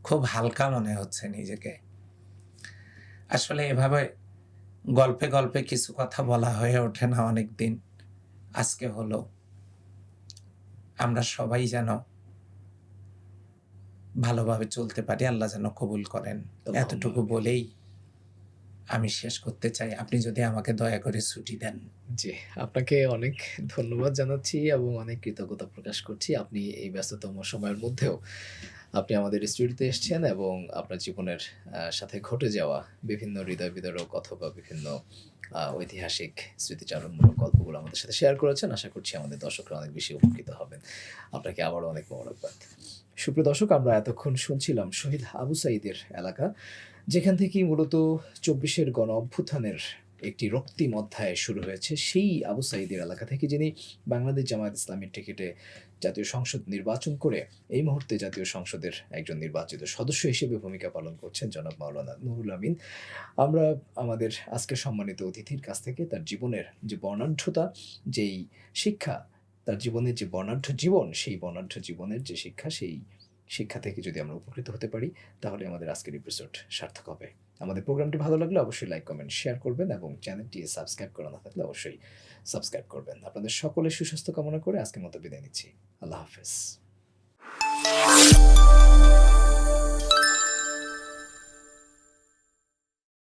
খুব হালকা মনে হচ্ছে নিজেকে। আসলে এভাবে গল্পে গল্পে কিছু কথা বলা হয়ে ওঠে না অনেক দিন, আজকে হলো। আমরা সবাই যেন ভালোভাবে চলতে পারি, আল্লাহ যেন কবুল করেন, এতটুকু বলেই আমি শেষ করতে চাই। আপনি যদি আমাকে দয়া করে ছুটি দেন। জি, আপনাকে অনেক ধন্যবাদ জানাচ্ছি এবং অনেক কৃতজ্ঞতা প্রকাশ করছি। আপনি এই ব্যস্ততম সময়ের মধ্যেও আপনি আমাদের স্টুডিওতে এসেছেন এবং আপনার জীবনের সাথে ঘটে যাওয়া বিভিন্ন হৃদয় বিদারক অথবা বিভিন্ন ঐতিহাসিক স্মৃতিচারণমূলক গল্পগুলো আমাদের সাথে শেয়ার করেছেন। আশা করছি আমাদের দর্শকরা অনেক বেশি উপকৃত হবেন। আপনাকে আবারও অনেক মোবারকবাদ। সুপ্রিয় দর্শক, আমরা এতক্ষণ শুনছিলাম শহীদ আবু সাঈদের এলাকা, যেখান থেকে মূলত ২৪-এর গণ অভ্যুত্থানের একটি রক্তিম অধ্যায় শুরু হয়েছে। সেই আবু সাঈদের এলাকা থেকে যিনি বাংলাদেশ জামায়াত ইসলামীর টিকিটে জাতীয় সংসদ নির্বাচন করে এই মুহূর্তে জাতীয় সংসদের একজন নির্বাচিত সদস্য হিসেবে ভূমিকা পালন করছেন, জনাব মাওলানা নুরুল আমিন। আমরা আমাদের আজকের সম্মানিত অতিথির কাছ থেকে তার জীবনের যে বর্ণাঢ্যতা, যেই শিক্ষা, তার জীবনের যে বর্ণাঢ্য জীবন, সেই বর্ণাঢ্য জীবনের যে শিক্ষা, সেই শিক্ষা থেকে যদি আমরা উপকৃত হতে পারি তাহলে আমাদের আজকের এপিসোড সার্থক হবে। আমাদের প্রোগ্রামটি ভালো লাগলে অবশ্যই লাইক, কমেন্ট, শেয়ার করবেন এবং চ্যানেলটি সাবস্ক্রাইব করা না থাকলে অবশ্যই সাবস্ক্রাইব করবেন। আপনাদের সকলের সুস্বাস্থ্য কামনা করে আজকের মতো বিদায় নিচ্ছি। আল্লাহ হাফেজ।